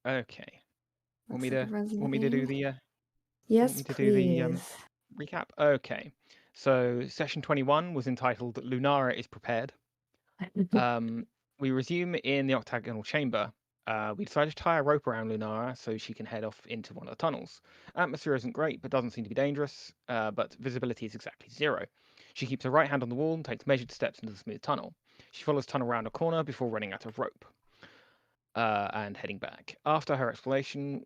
Okay. Want me Looks like to everyone's want me to do moving. the want Yes, me to do the please. recap? Okay. So session 21 was entitled Lunara is prepared. Um, we resume in the octagonal chamber. We decide to tie a rope around Lunara so she can head off into one of the tunnels. Atmosphere isn't great, but doesn't seem to be dangerous. But visibility is exactly 0. She keeps her right hand on the wall and takes measured steps into the smooth tunnel. She follows the tunnel around a corner before running out of rope. And heading back. After her exploration,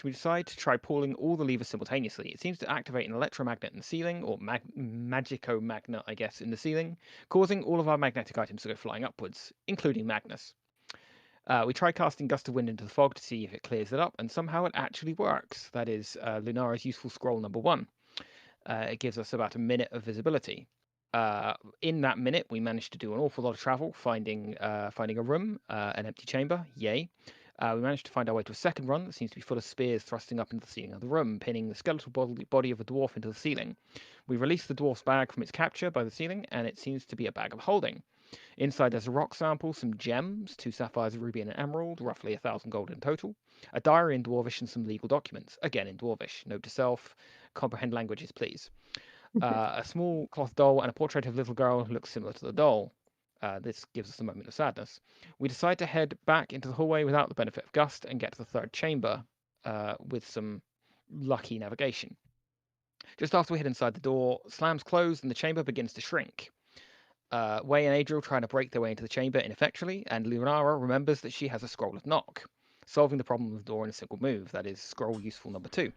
we decide to try pulling all the levers simultaneously. It seems to activate an electromagnet in the ceiling, or magicomagnet, I guess, in the ceiling, causing all of our magnetic items to go flying upwards, including Magnus. We try casting Gust of Wind into the fog to see if it clears it up, and somehow it actually works. That is Lunara's useful scroll number 1. It gives us about a minute of visibility. In that minute, we managed to do an awful lot of travel, finding a room, an empty chamber. Yay! We managed to find our way to a second run that seems to be full of spears thrusting up into the ceiling of the room, pinning the skeletal body of a dwarf into the ceiling. We release the dwarf's bag from its capture by the ceiling, and it seems to be a bag of holding. Inside there's a rock sample, some gems, 2 sapphires, a ruby, and an emerald, roughly 1,000 gold in total, a diary in Dwarvish, and some legal documents, again in Dwarvish. Note to self: comprehend languages, please. A small cloth doll and a portrait of a little girl who looks similar to the doll. This gives us a moment of sadness. We decide to head back into the hallway without the benefit of Gust and get to the third chamber with some lucky navigation. Just after we head inside, the door slams closed and the chamber begins to shrink. Way and Adriel trying to break their way into the chamber ineffectually, and Lunara remembers that she has a scroll of knock, solving the problem with the door in a single move. That is scroll useful number 2.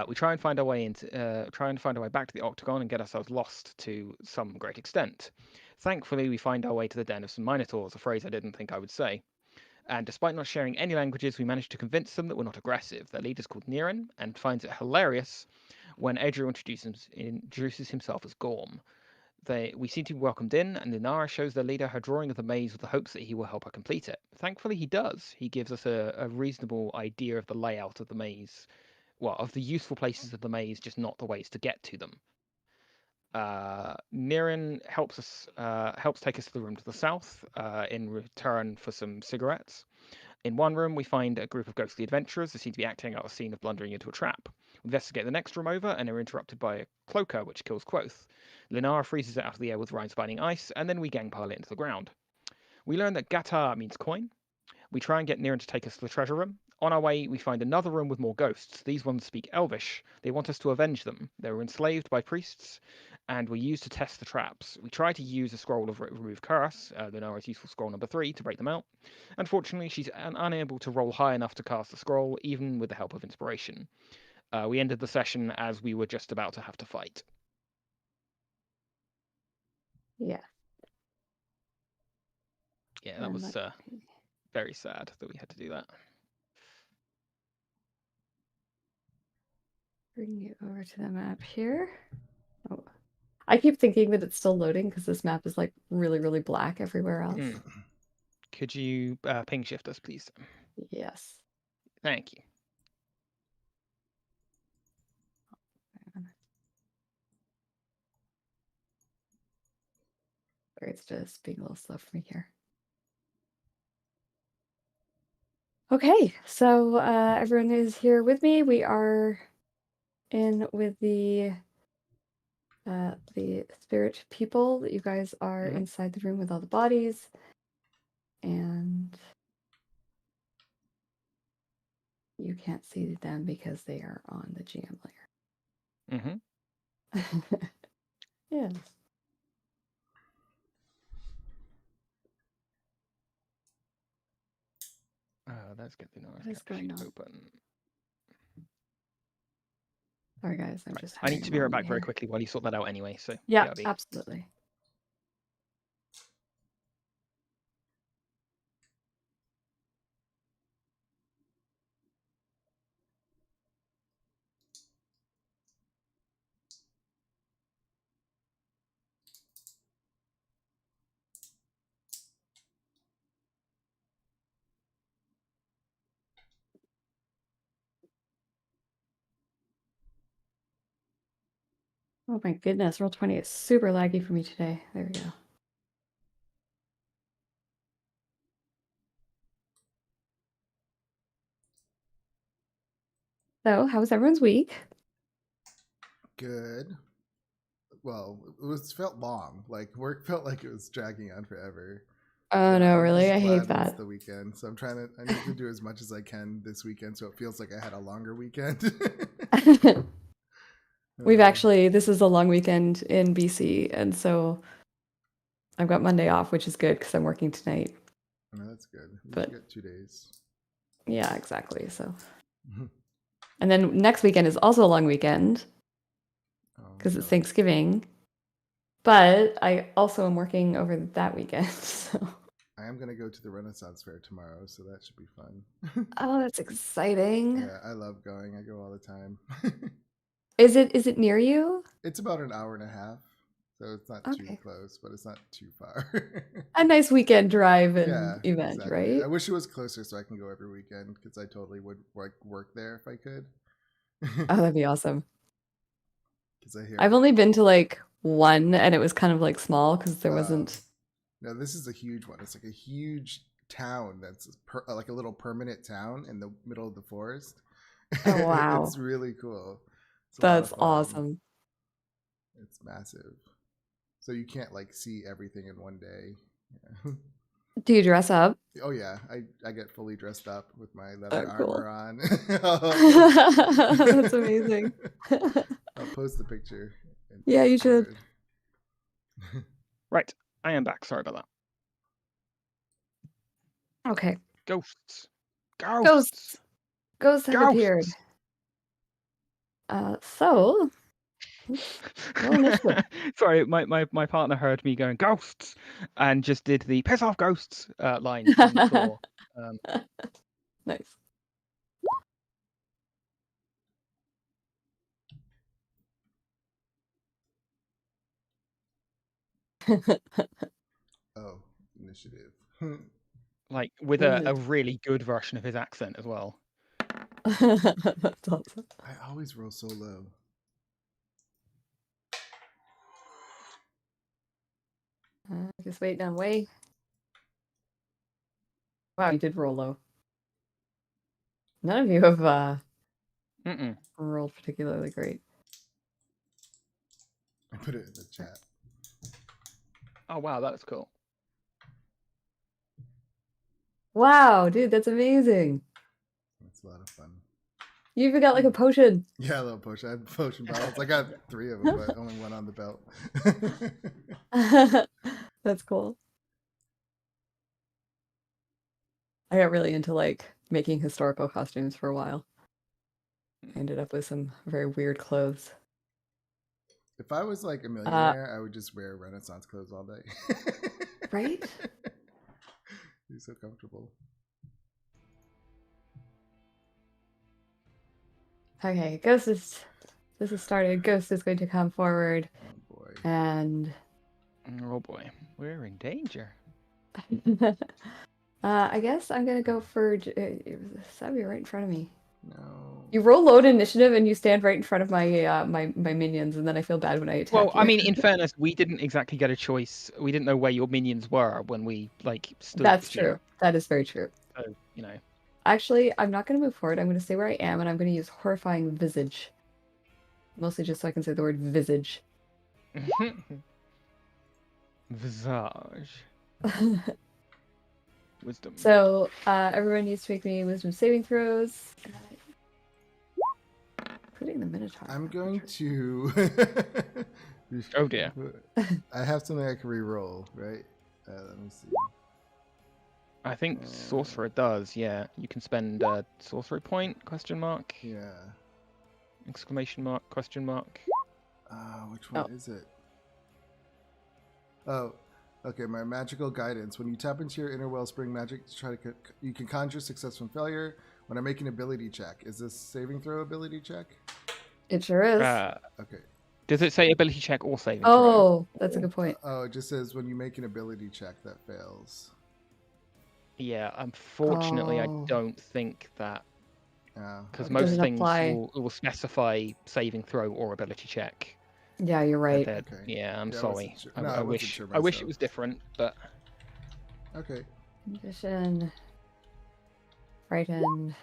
We try and find our way back to the octagon and get ourselves lost to some great extent. Thankfully, we find our way to the den of some minotaurs, a phrase I didn't think I would say. And despite not sharing any languages, we manage to convince them that we're not aggressive. Their leader's called Niren and finds it hilarious when Adriel introduces himself as Gorm. We seem to be welcomed in, and Lunara shows their leader her drawing of the maze with the hopes that he will help her complete it. Thankfully, he does. He gives us a reasonable idea of the layout of the maze, well, of the useful places of the maze, just not the ways to get to them. Niren helps take us to the room to the south in return for some cigarettes. In one room, we find a group of ghostly adventurers who seem to be acting out a scene of blundering into a trap. We investigate the next room over and are interrupted by a cloaker which kills Quoth. Lunara freezes it out of the air with rime-spinning ice, and then we gangpile it into the ground. We learn that Gata means coin. We try and get Niren to take us to the treasure room. On our way, we find another room with more ghosts. These ones speak Elvish. They want us to avenge them. They were enslaved by priests and were used to test the traps. We try to use a scroll of remove curse, Lunara's useful scroll number 3, to break them out. Unfortunately, she's unable to roll high enough to cast the scroll, even with the help of inspiration. We ended the session as we were just about to have to fight. Yeah. Yeah, that was very sad that we had to do that. Bring you over to the map here. Oh, I keep thinking that it's still loading because this map is like really, really black everywhere else. Could you ping shift us, please? Yes. Thank you. Sorry, it's just being a little slow for me here. Okay, so everyone is here with me. We are in with the spirit people. You guys are inside the room with all the bodies, and you can't see them because they are on the GM layer. Yes. Let's get the What is capture going sheet on? open. Sorry, guys. I'm Right. just. I need to be right back very quickly while you sort that out anyway. So yeah, absolutely. Oh my goodness, Roll20 is super laggy for me today. There we go. So, how was everyone's week? Good. Well, felt long. Like work felt like it was dragging on forever. Oh So no, I'm really? just I hate glad that it's that. the weekend. So I need to do as much as I can this weekend, so it feels like I had a longer weekend. We've Uh, actually, this is a long weekend in BC, and so I've got Monday off, which is good because I'm working tonight. no, that's good. We But should get 2 days. yeah, exactly. So, and then next weekend is also a long weekend because it's No. Thanksgiving. But I also am working over that weekend. So, I am gonna go to the Renaissance Fair tomorrow, so that should be fun. oh, that's exciting. Yeah, I love going. I go all the time. Is it near you? It's about an hour and a half, so it's not too Okay. close, but it's not too far. A nice weekend drive and Yeah, event, exactly. right? I wish it was closer so I can go every weekend because I totally would work there if I could. Oh, that'd be awesome. Because I hear I've only been to like one, and it was kind of like small because there um, wasn't. no, this is a huge one. It's like a huge town that's like a little permanent town in the middle of the forest. Oh wow, It's really cool. It's a lot of that's fun. awesome. It's massive. So you can't like see everything in one day. Yeah. Do you dress up? Oh yeah, I get fully dressed up with my leather Oh, cool. armor on. That's amazing. I'll post the picture. In Yeah, you should. Discord. Right, I am back. Sorry about Okay. that. Ghosts. Ghosts. Ghosts have appeared. Ghosts. So roll initiative. Sorry, my partner heard me going ghosts and just did the piss off ghosts line on the floor. Nice. Oh, initiative. Like with a really good version of his accent as well. That's awesome. I always roll so low. Just wait down way. Wow, you did roll low. None of you have rolled particularly great. I put it in the chat. Oh wow, that's cool. Wow, dude, that's amazing. That's a lot of fun. You even got like a potion. Yeah, a little potion. I have potion bottles. I got 3 of them, but only one on the belt. That's cool. I got really into like making historical costumes for a while. I ended up with some very weird clothes. If I was like a millionaire, I would just wear Renaissance clothes all day. Right? Be so comfortable. Okay, Ghost is. This has started. Ghost is going to come forward. Oh boy. And. Oh boy, we're in danger. I guess I'm gonna go for. Savvy right in front of me. No. You roll low to initiative and you stand right in front of my my minions, and then I feel bad when I attack Well, you. I mean, in fairness, we didn't exactly get a choice. We didn't know where your minions were when we like stood. That's true. That is very true. So you know. Actually, I'm not going to move forward. I'm going to stay where I am, and I'm going to use horrifying visage. Mostly just so I can say the word visage. Visage. Wisdom. So everyone needs to make me wisdom saving throws. Including the Minotaur. I'm going to. Oh dear. I have something I can re-roll, right? Let me see. I think sorcerer does. Yeah, you can spend a sorcery point? Question mark. Yeah. Exclamation mark? Question mark. Which one is it? Oh, okay. My magical guidance. When you tap into your inner wellspring magic to try to, you can conjure success from failure. When I make an ability check, is this saving throw ability check? It sure is. Okay. Does it say ability check or saving throw? throw? Oh, that's a good point. Oh, it just says when you make an ability check that fails. Yeah, unfortunately, I don't think that. Because most things will specify saving throw or ability check. Yeah, you're right. Okay. Yeah, I'm sorry. Sure. No, I wish it was different, but. Okay. Condition. Frightened.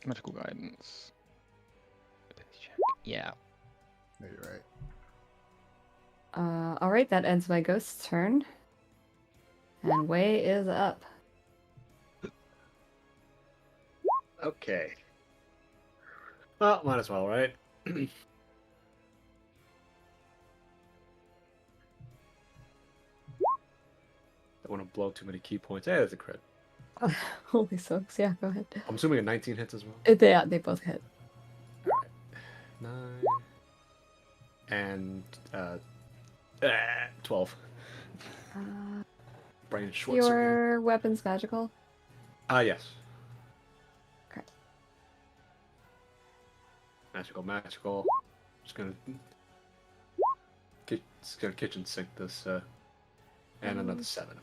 Magical guidance. Yeah. No, you're right. All right, that ends my ghost's turn. And Way is up. Okay. Well, might as well, right? Don't want to blow too many key points. Hey, that's a crit. Holy smokes! Yeah, go ahead. I'm assuming a 19 hits as well. They both hit. All right. 9 and 12. Uh, Brain short your weapon's magical. Yes. Okay. Magical. Just gonna kitchen sink this, and another 7.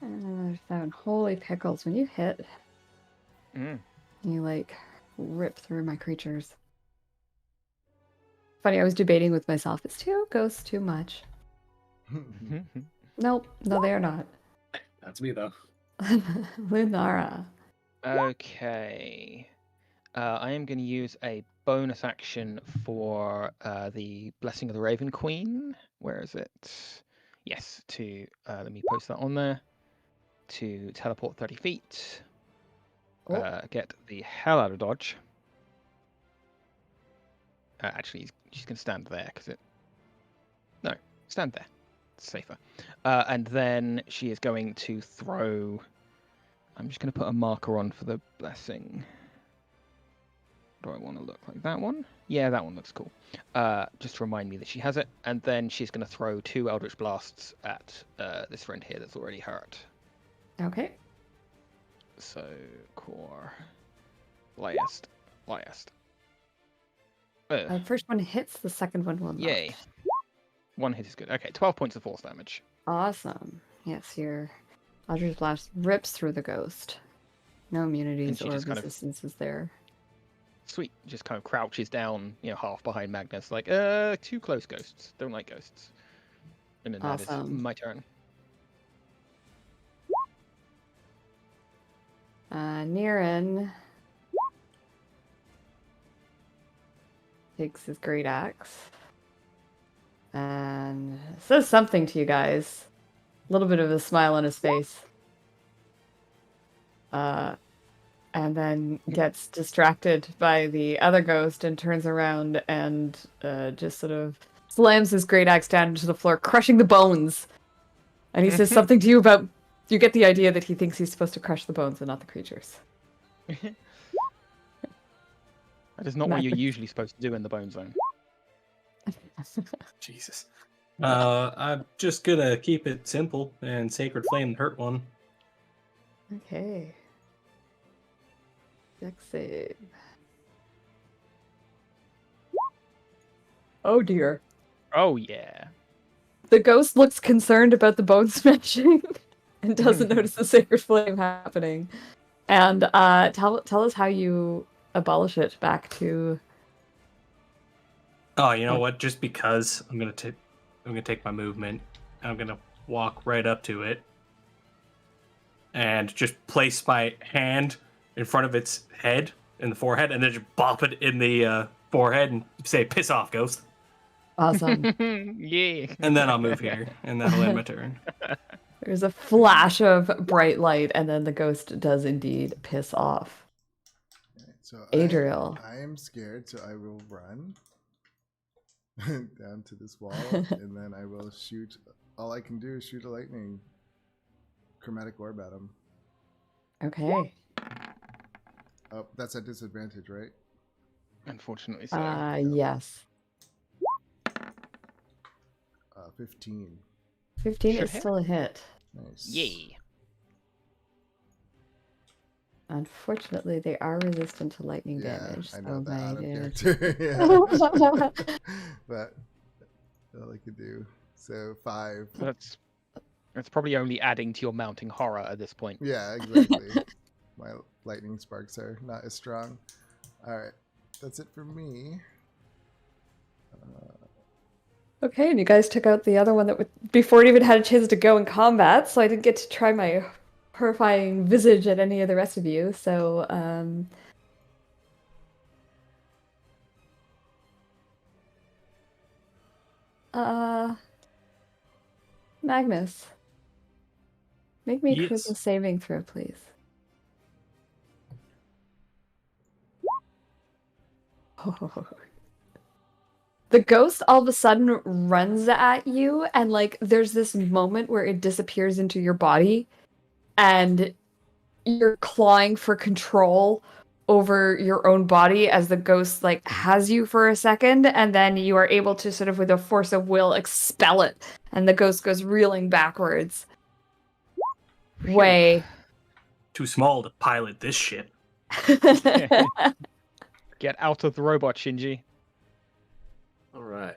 And another 7. Holy pickles! When you hit, Mm. you like rip through my creatures. Funny, I was debating with myself. Is 2 ghosts too much? Nope. No, they are not. That's me, though. Lunara. Okay. I am going to use a bonus action for the Blessing of the Raven Queen. Where is it? Yes, to let me post that on there. To teleport 30 feet. Oh. Get the hell out of dodge. Actually, she's going to stand there because it. No, stand there. It's safer. And then she is going to throw. I'm just going to put a marker on for the blessing. Do I want to look like that one? Yeah, that one looks cool. Just to remind me that she has it. And then she's going to throw 2 Eldritch Blasts at this friend here that's already hurt. Okay. So, core. Liast. The first one hits, the second one will not. Yay. 1 hit is good. Okay, 12 points of force damage. Awesome. Yes, your Eldritch Blast rips through the ghost. No immunities she or just kind of- resistances there. Sweet. Just kind of crouches down, half behind Magnus, like, too close ghosts. Don't like ghosts. And then that is Awesome. my turn. Niran takes his great axe and says something to you guys. A little bit of a smile on his face. And then gets distracted by the other ghost and turns around and just sort of slams his great axe down into the floor, crushing the bones. And he says something to you about. You get the idea that he thinks he's supposed to crush the bones and not the creatures. That is not what you're usually supposed to do in the Bone Zone. Jesus. I'm just gonna keep it simple and Sacred Flame hurt one. Okay. Dex save. Oh dear. Oh, yeah. The ghost looks concerned about the bone smashing and doesn't notice the sacred flame happening. And tell us how you abolish it back to. Oh, you know what? Just because I'm gonna take my movement. I'm gonna walk right up to it and just place my hand in front of its head in the forehead, and then just bop it in the forehead and say, "Piss off, ghost." Awesome. Yeah. And then I'll move here, and that'll end my turn. There's a flash of bright light, and then the ghost does indeed piss off. So Adriel. I am scared, so I will run down to this wall, and then I will shoot. All I can do is shoot a lightning chromatic orb at him. Okay. Oh, that's at disadvantage, right? Unfortunately so. Yes. 15. 15 Should is hit. still a hit. Nice. Yay. Unfortunately, they are resistant to lightning Yeah, damage. I know so that out of they did. character. Yeah. But all I could do. So 5. That's probably only adding to your mounting horror at this point. Yeah, exactly. My lightning sparks are not as strong. All right, that's it for me. Okay, and you guys took out the other one before it even had a chance to go in combat, so I didn't get to try my horrifying visage at any of the rest of you. So, Magnus, make me a Yes. charisma saving throw, please. The ghost all of a sudden runs at you, and like there's this moment where it disappears into your body, and you're clawing for control over your own body as the ghost like has you for a second, and then you are able to sort of with a force of will expel it, and the ghost goes reeling backwards. Way. Too small to pilot this ship. Get out of the robot, Shinji. All right.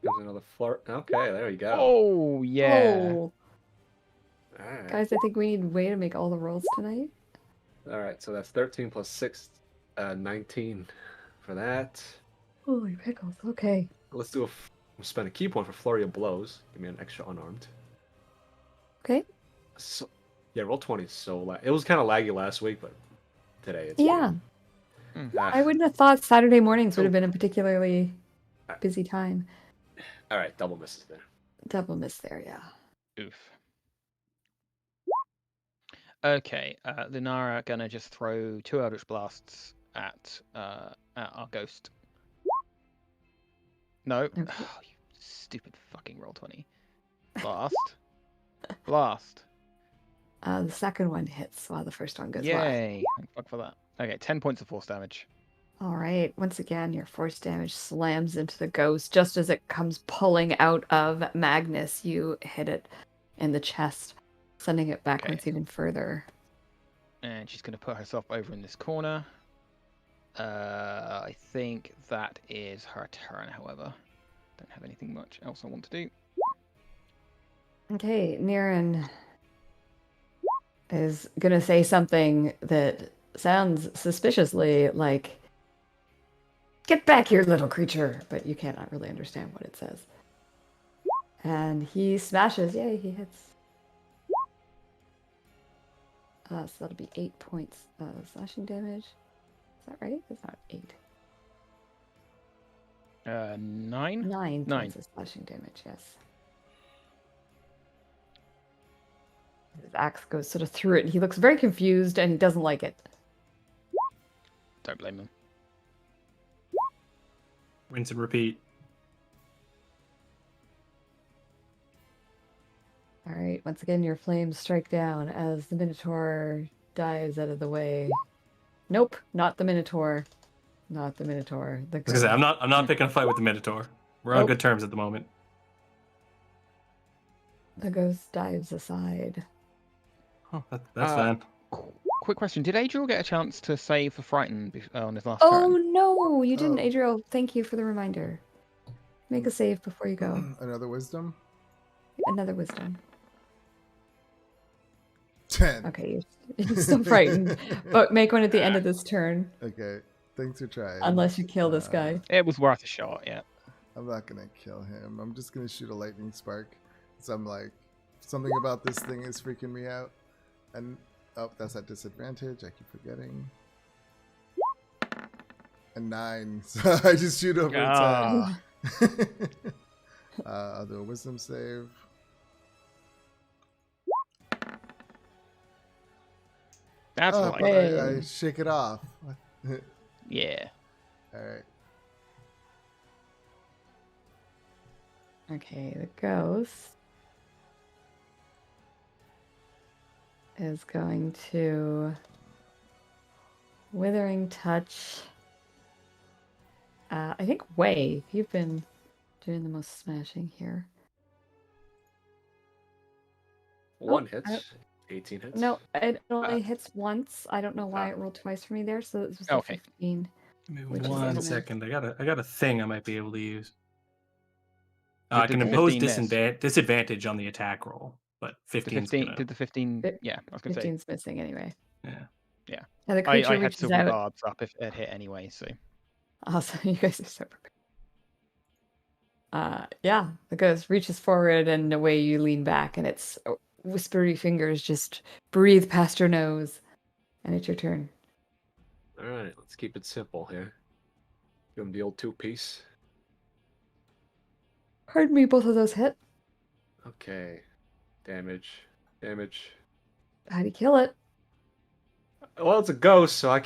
There's another floor. Okay, there we go. Oh yeah. Oh, All right. guys, I think we need way to make all the rolls tonight. All right, so that's 13 plus 6, 19 for that. Holy pickles. Okay. Let's do we'll spend a key point for Flurry of Blows. Give me an extra unarmed. Okay. So, yeah, roll 20. So it was kind of laggy last week, but today it's Yeah. Ah, I wouldn't have thought Saturday mornings would have been a particularly busy time. all right, double misses there. Double miss there, yeah. Oof. Okay, Lunara gonna just throw 2 Eldritch Blasts at our ghost. No. Okay. Oh, you stupid fucking roll 20. Blast. Blast. The second one hits while the first one goes live. Yay. Thank fuck for that. Okay, 10 points of force damage. All right. Once again, your force damage slams into the ghost. Just as it comes pulling out of Magnus, you hit it in the chest, sending it backwards even further. And she's going to put herself over in this corner. I think that is her turn, however. Don't have anything much else I want to do. Okay, Niran is going to say something that sounds suspiciously like, "Get back here, little creature," but you cannot really understand what it says. And he smashes. Yay, he hits. So that'll be 8 points of slashing damage. Is that right? That's not 8. 9? 9 Nine. points of slashing damage, yes. His axe goes sort of through it, and he looks very confused, and he doesn't like it. Don't blame him. Rinse and repeat. All right, once again, your flames strike down as the Minotaur dives out of the way. Nope, not the Minotaur. Not the Minotaur. The I was gonna say, ghost. I'm not picking a fight with the Minotaur. We're on Nope. good terms at the moment. The ghost dives aside. Oh, that's Uh, fine. Quick question. Did Adriel get a chance to save for Frighten on his last Oh turn? no, you didn't, Oh. Adriel. Thank you for the reminder. Make a save before you go. Another wisdom. Another wisdom. 10. Okay, you're still frightened, but make one at the end of this turn, Okay. Thanks for trying. unless you kill this guy. It was worth a shot, yeah. I'm not gonna kill him. I'm just gonna shoot a lightning spark. So I'm like, something about this thing is freaking me out. And oh, that's at disadvantage. I keep forgetting. A 9. So I just shoot over Ah. 10. I'll do a wisdom save. That's Oh, what but I did. I shake it off. Yeah. Alright. Okay, the ghost is going to Withering Touch. I think Way, you've been doing the most smashing here. One I- hits, 18 hits. No, it only hits once. I don't know why Ah. it rolled twice for me there, so it was Okay. 15. Give me Which is one another- second. I got a thing I might be able to use. Did I the can impose 15 miss? disadvantage on the attack roll, but The 15 Did the 15? Fif- Yeah, I was going to say. 15's missing anyway. Yeah. Yeah. And the creature I had reaches silver out. barbs up if it hit anyway, so. Awesome, you guys are so prepared. Yeah, the ghost reaches forward and away you lean back, and its whispery fingers just breathe past your nose. And it's your turn. All right, let's keep it simple here. Give him the old 2-piece. Pardon me, both of those hit. Okay. Damage. Damage. How'd he kill it? Well, it's a ghost, so I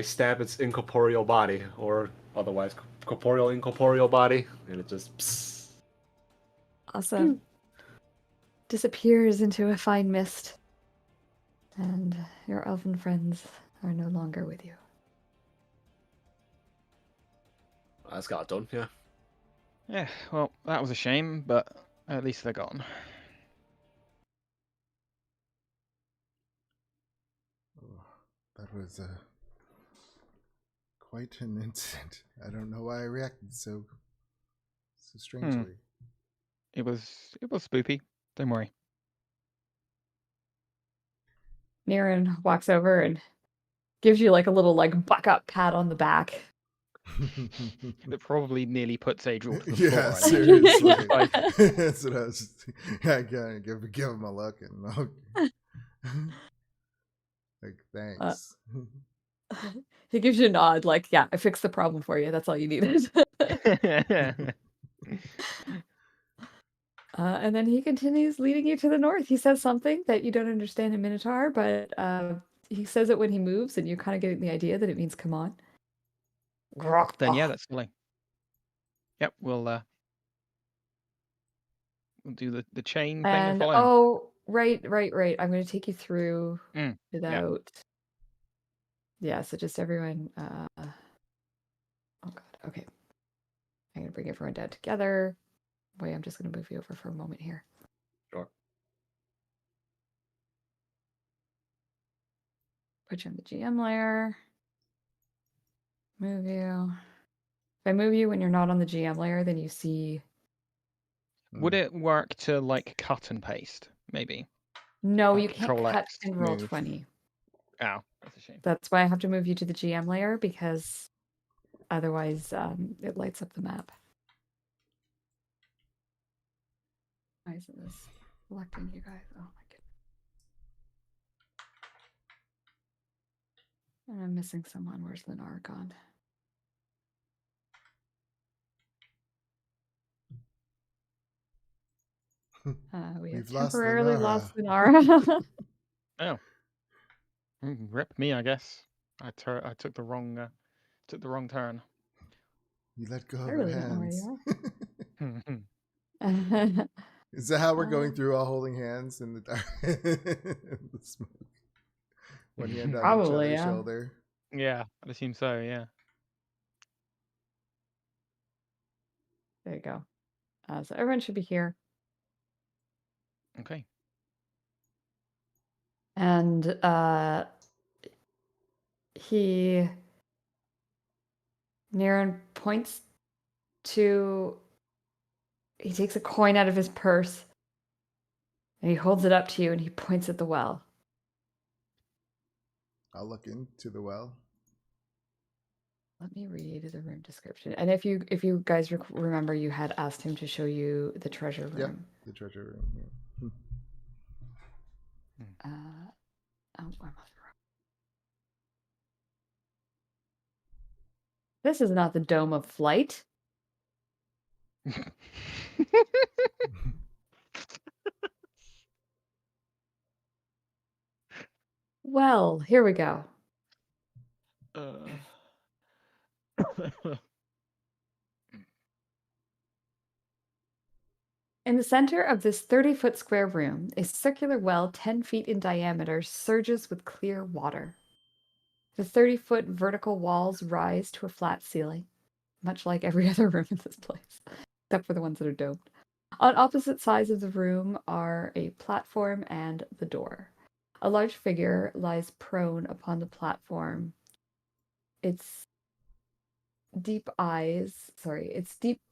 stab its incorporeal body, or otherwise corporeal incorporeal body, and it just psst. Awesome. Disappears into a fine mist. And your elven friends are no longer with you. That's got it done, yeah. Yeah, well, that was a shame, but at least they're gone. Oh, that was quite an incident. I don't know why I reacted so strangely. It was spoopy. Don't worry. Niran walks over and gives you like a little like buck up pat on the back. It probably nearly puts Adriel to the Yeah, floor. I think. seriously. Like, That's what I was. I gotta give him a look and like thanks. He gives you a nod, like, yeah, I fixed the problem for you. That's all you needed. And then he continues leading you to the north. He says something that you don't understand in Minotaur, but he says it when he moves, and you're kind of getting the idea that it means come on. then yeah, that's fine. Yep, we'll do the chain thing and And follow him. oh, right. I'm going to take you through Yeah. without. Yeah, so just everyone. Oh God. Okay. I'm going to bring everyone down together. Wait, I'm just going to move you over for a moment here. Sure. Put you on the GM layer. Move you. If I move you when you're not on the GM layer, then you see. Would it work to like cut and paste? Maybe. No, Like you can't Control cut X, and roll move. 20. Ow, that's a shame. That's why I have to move you to the GM layer, because otherwise it lights up the map. Why isn't this selecting you guys? Oh my goodness. And I'm missing someone. Where's Lenara gone? We have We've lost temporarily Lenara. lost Lenara. Oh. Rip me, I guess. I took the wrong turn. You let go I of her really don't know where hands. you are. Is that how we're going through all holding hands in the dark? In the smoke. One hand on Probably, each other's yeah. shoulder. Yeah, I'd assume so, yeah. There you go. So everyone should be here. Okay. And Niran points to, he takes a coin out of his purse and he holds it up to you and he points at the well. I'll look into the well. Let me read the room description. And if you guys remember, you had asked him to show you the treasure room. Yep, the treasure room. Yeah. I'm wrong. This is not the Dome of Flight. Well, here we go. In the center of this 30-foot square room, a circular well 10 feet in diameter surges with clear water. The 30-foot vertical walls rise to a flat ceiling, much like every other room in this place, except for the ones that are domed. On opposite sides of the room are a platform and the door. A large figure lies prone upon the platform. Its deep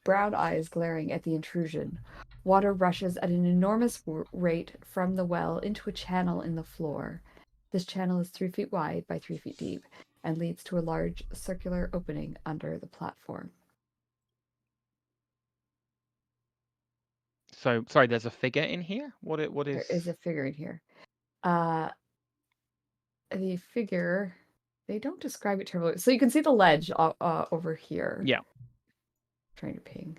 brown eyes glaring at the intrusion. Water rushes at an enormous rate from the well into a channel in the floor. This channel is 3 feet wide by 3 feet deep and leads to a large circular opening under the platform. So, sorry, there's a figure in here? What is... There is a figure in here. The figure, they don't describe it terribly. So you can see the ledge over here. Yeah. Trying to ping.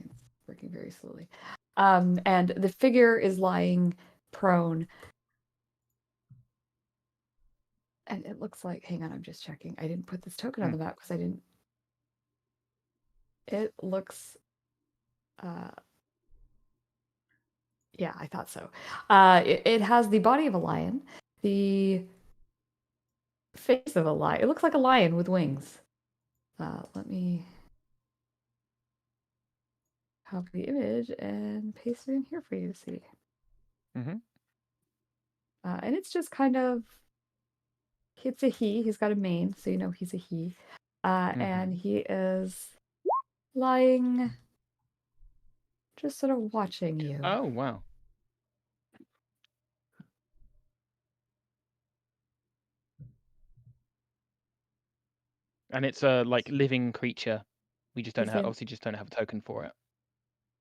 working very slowly. And the figure is lying prone. And it looks like, hang on, I'm just checking. I didn't put this token on the map because I didn't. It looks, yeah, I thought so. It has the body of a lion, the face of a lion. It looks like a lion with wings. Let me copy the image and paste it in here for you to see. Mm-hmm. And it's just kind of, it's a he. He's got a mane, so you know he's a he. And he is lying, just sort of watching you. Oh, wow. And it's a like living creature. We just don't He's have, in- obviously, just don't have a token for it.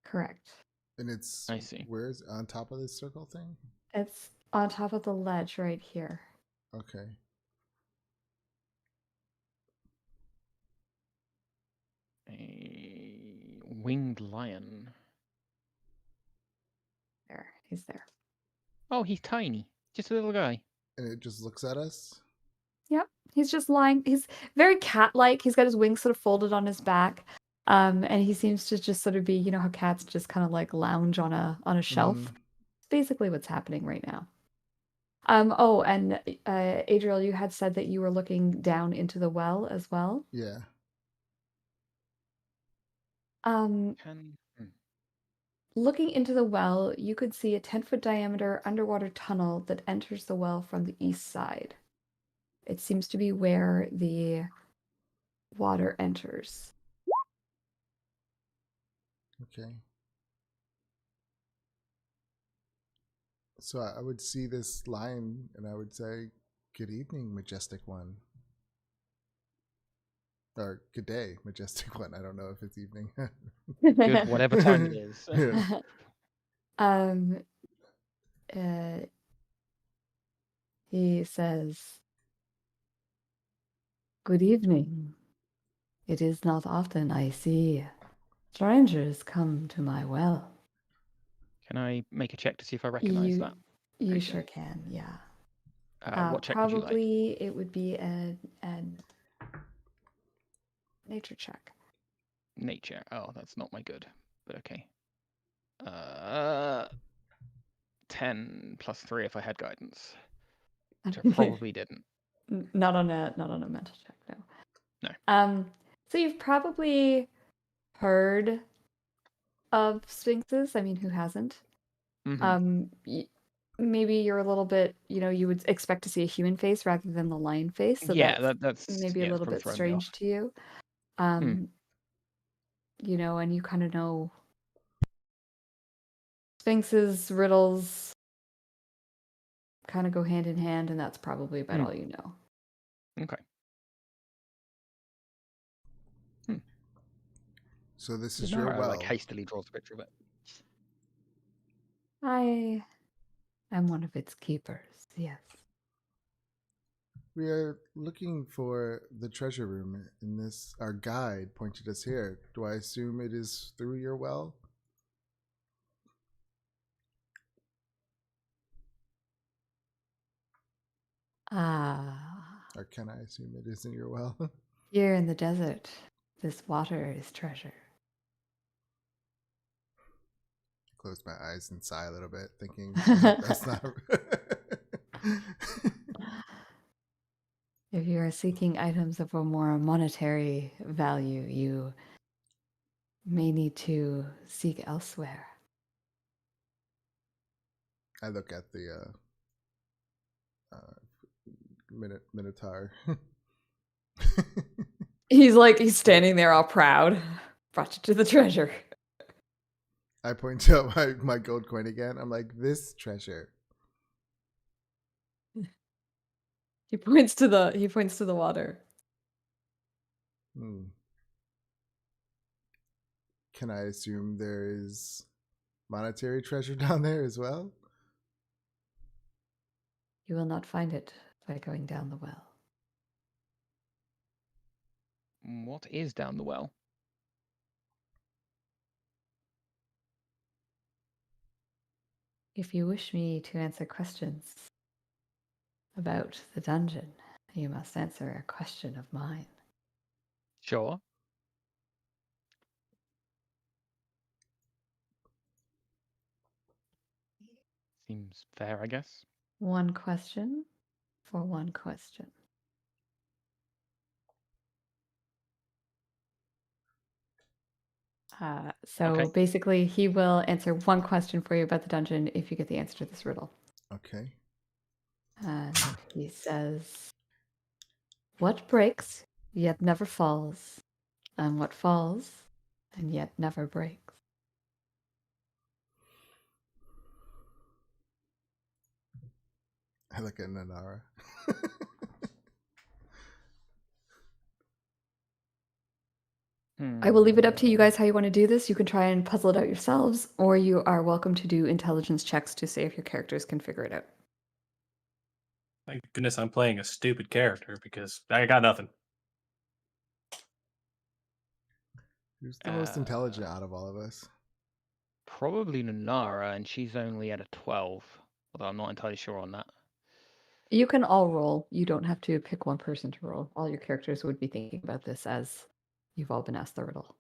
Correct. And it's I see. where's on top of this circle thing? It's on top of the ledge right here. Okay. A winged lion. There, he's there. Oh, he's tiny. Just a little guy. And it just looks at us. Yep, he's just lying. He's very cat-like. He's got his wings sort of folded on his back, and he seems to just sort of be, you know, how cats just kind of like lounge on a shelf. Mhm. Basically, what's happening right now. Oh, and Adriel, you had said that you were looking down into the well as well. Yeah. Looking into the well, you could see a 10-foot diameter underwater tunnel that enters the well from the east side. It seems to be where the water enters. Okay. So I would see this lion and I would say, "Good evening, majestic one." Or "Good day, majestic one." I don't know if it's evening. Good, whatever time it is. Yeah. He says, "Good evening. It is not often I see strangers come to my well." Can I make a check to see if I recognize that? You creature? sure can, yeah. What check would you like? Probably it would be a nature check. Nature. Oh, that's not my good, but okay. 10 plus 3 if I had guidance, which I probably didn't. Not on a mental check, no. No. So you've probably heard of sphinxes. I mean, who hasn't? Maybe you're a little bit, you know, you would expect to see a human face rather than the lion face. So Yeah, that's maybe a little probably bit thrown me off. strange to you. You know, and you kind of know sphinxes, riddles kind of go hand in hand, and that's probably about all you know. Okay. So this is your Lunara, well. like hastily draws a picture of it. I am one of its keepers, yes. We are looking for the treasure room in this. Our guide pointed us here. Do I assume it is through your well? Or can I assume it is in your well? Here in the desert, this water is treasure. Close my eyes and sigh a little bit, thinking that's not. If you are seeking items of a more monetary value, you may need to seek elsewhere. I look at the Minotaur. He's standing there all proud. Brought you to the treasure. I point out my gold coin again. I'm like, this treasure. He points to the water. Can I assume there is monetary treasure down there as well? You will not find it by going down the well. What is down the well? If you wish me to answer questions about the dungeon, you must answer a question of mine. Sure. Seems fair, I guess. One question for one question. So Okay. basically, he will answer one question for you about the dungeon if you get the answer to this riddle. Okay. And he says, what breaks yet never falls, and what falls and yet never breaks? I look at Nanara. I will leave it up to you guys how you want to do this. You can try and puzzle it out yourselves, or you are welcome to do intelligence checks to see if your characters can figure it out. Thank goodness I'm playing a stupid character because I got nothing. Who's the most intelligent out of all of us? Probably Nanara, and she's only at a 12. Although I'm not entirely sure on that. You can all roll. You don't have to pick one person to roll. All your characters would be thinking about this as you've all been asked the riddle.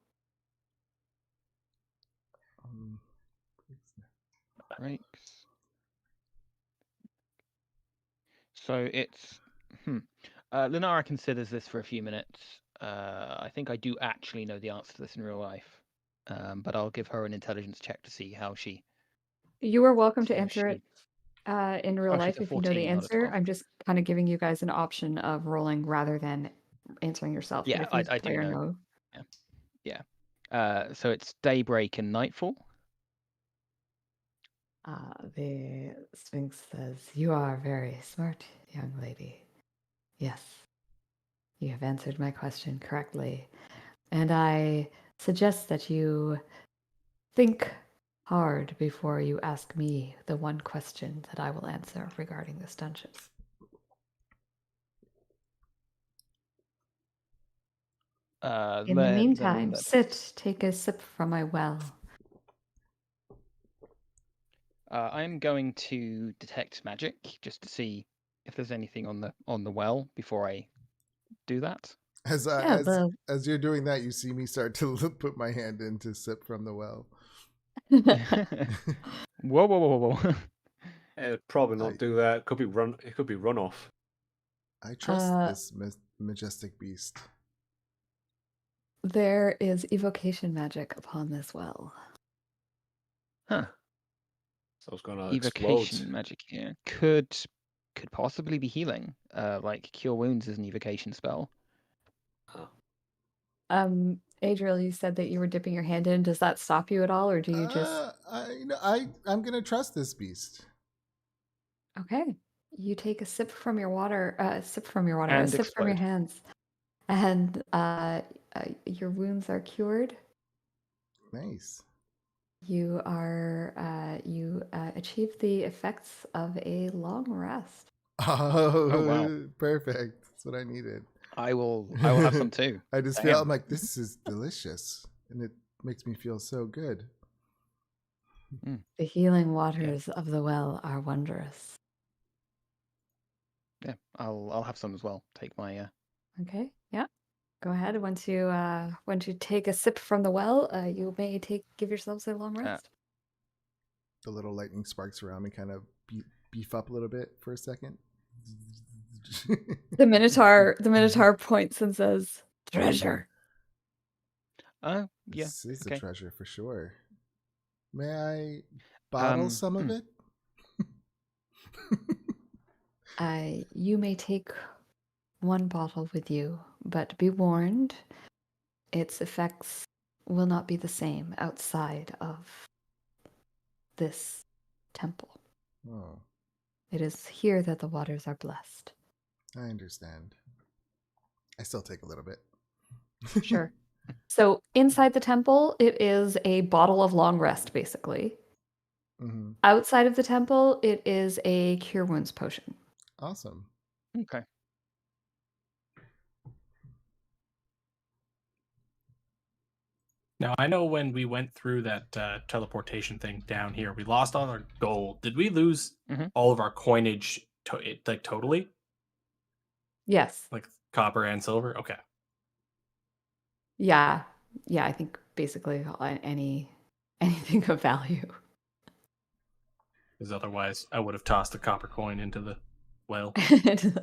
Breaks. So it's Lunara considers this for a few minutes. I think I do actually know the answer to this in real life, but I'll give her an intelligence check to see how she. You are welcome to how answer she- it in real Oh, she's life a if you know the 14, not a answer. 12. I'm just kind of giving you guys an option of rolling rather than answering yourself. Yeah, But if you I do player know. So it's daybreak and nightfall. The Sphinx says, "You are very smart, young lady. Yes, you have answered my question correctly. And I suggest that you think hard before you ask me the one question that I will answer regarding this dungeon." In the meantime, sit, take a sip from my well. I'm going to detect magic just to see if there's anything on the well before I do that. As you're doing that, you see me start to put my hand in to sip from the well. Whoa. Probably not do that. It could be runoff. I trust this majestic beast. There is evocation magic upon this well. Huh. So it's gonna Evocation explode. magic here could possibly be healing. Like Cure Wounds is an evocation spell. Adriel, you said that you were dipping your hand in. Does that stop you at all, or do you just? I'm gonna trust this beast. Okay, you take a sip from your water. A sip from your water. And a sip from your explode. hands, and your wounds are cured. Nice. You are you achieve the effects of a long rest. Oh, wow. Perfect. That's what I needed. I will have some too. I just feel I'm like, this is delicious, and it makes me feel so good. The healing waters of the well are wondrous. Yeah, I'll have some as well. Take my Okay, yeah. Go ahead. Once you take a sip from the well, you may give yourselves a long rest. The little lightning sparks around me kind of beef up a little bit for a second. The Minotaur points and says, "Treasure." yeah. This is okay. a treasure for sure. May I bottle some of it? You may take one bottle with you, but be warned, its effects will not be the same outside of this temple. Oh, It is here that the waters are blessed. I understand. I still take a little bit. Sure. So inside the temple, it is a bottle of long rest, basically. Mm-hmm. Outside of the temple, it is a cure wounds potion. Awesome. Okay. Now, I know when we went through that teleportation thing down here, we lost all our gold. Did we lose Mhm. all of our coinage, like totally? Yes. Like copper and silver? Okay. Yeah. Yeah, I think basically anything of value. Because otherwise, I would have tossed a copper coin into the well.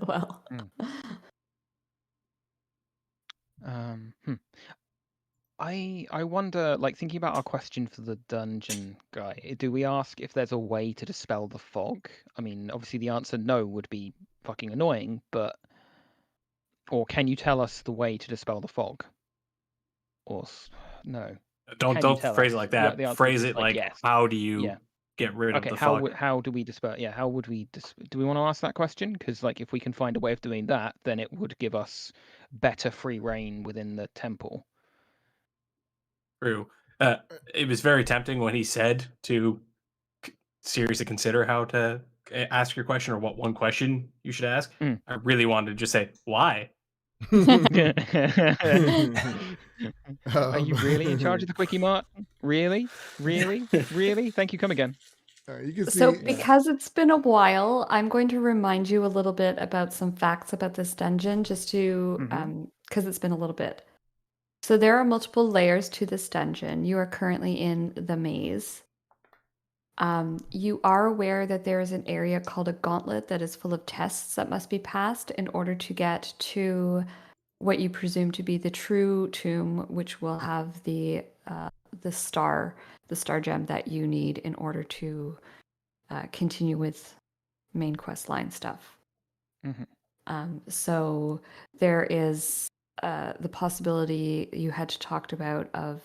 Well. Mm. Hmm. I wonder, like thinking about our question for the dungeon guy, do we ask if there's a way to dispel the fog? I mean, obviously the answer no would be fucking annoying, but or can you tell us the way to dispel the fog? Or no. Don't Can you don't tell phrase us? it like Yeah, that. the answer is Phrase just it like like, yes. how do you Yeah. get rid of Okay, the how fog? how do we dispel? Yeah, how would we do we want to ask that question? Because like if we can find a way of doing that, then it would give us better free reign within the temple. True. It was very tempting when he said to seriously consider how to ask your question or what one question you should ask. Mm. I really wanted to just say why. Are you really in charge of the Quickie Mart? Really? Really? Really? Thank you. Come again. You can So, see. because it's been a while, I'm going to remind you a little bit about some facts about this dungeon, just to, Mhm. because it's been a little bit. So, there are multiple layers to this dungeon. You are currently in the maze. You are aware that there is an area called a gauntlet that is full of tests that must be passed in order to get to what you presume to be the true tomb, which will have the star, the star gem that you need in order to continue with main quest line stuff. Mhm. So there is the possibility you had talked about of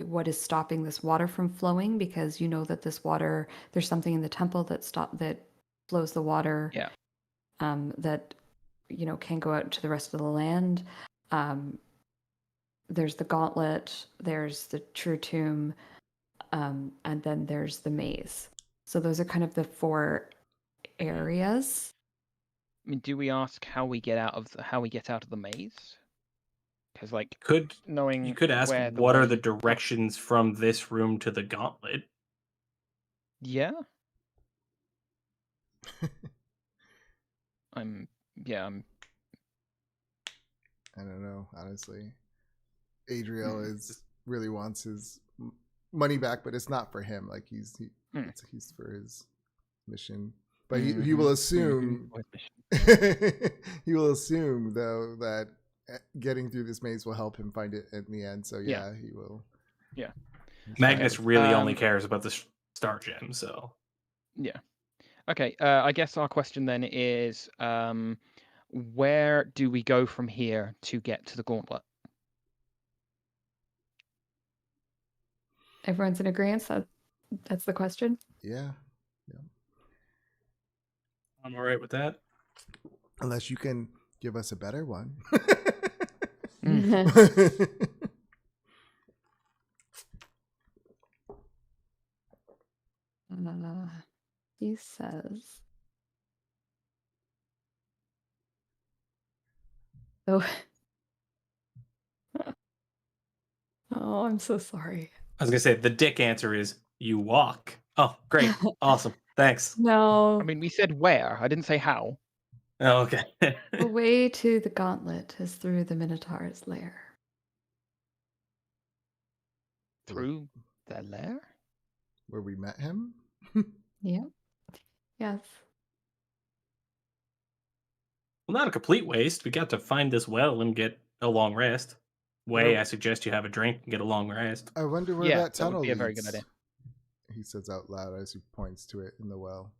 what is stopping this water from flowing, because you know that this water, there's something in the temple that flows the water. Yeah. That can go out to the rest of the land. There's the gauntlet, there's the true tomb, and then there's the maze. So those are kind of the 4 areas. I mean, do we ask how we get out of the maze? Because like You knowing could ask where the what are way. the directions from this room to the gauntlet. Yeah. I'm. Yeah. I'm. I don't know, honestly. Adriel really wants his money back, but it's not for him. Like he's for his mission. But he will assume he will assume though that getting through this maze will help him find it in the end. So yeah. He will. Yeah. Magnus really only Um, cares about the star gem, so Yeah. Okay. I guess our question then is, where do we go from here to get to the gauntlet? Everyone's in agreement. That's the question. Yeah. I'm all right with that. Unless you can give us a better one. He says. Oh. Oh, I'm so sorry. I was gonna say the dick answer is you walk. Oh, great, awesome, thanks. No. I mean, we said where. I didn't say how. Oh, okay. The way to the gauntlet is through the Minotaur's lair. Through their lair? Where we met him? Yeah. Yes. Well, not a complete waste. We got to find this well and get a long rest. Way, Well- I suggest you have a drink and get a long rest. I wonder where Yeah, that that would tunnel be a very good leads. idea. He says out loud as he points to it in the well.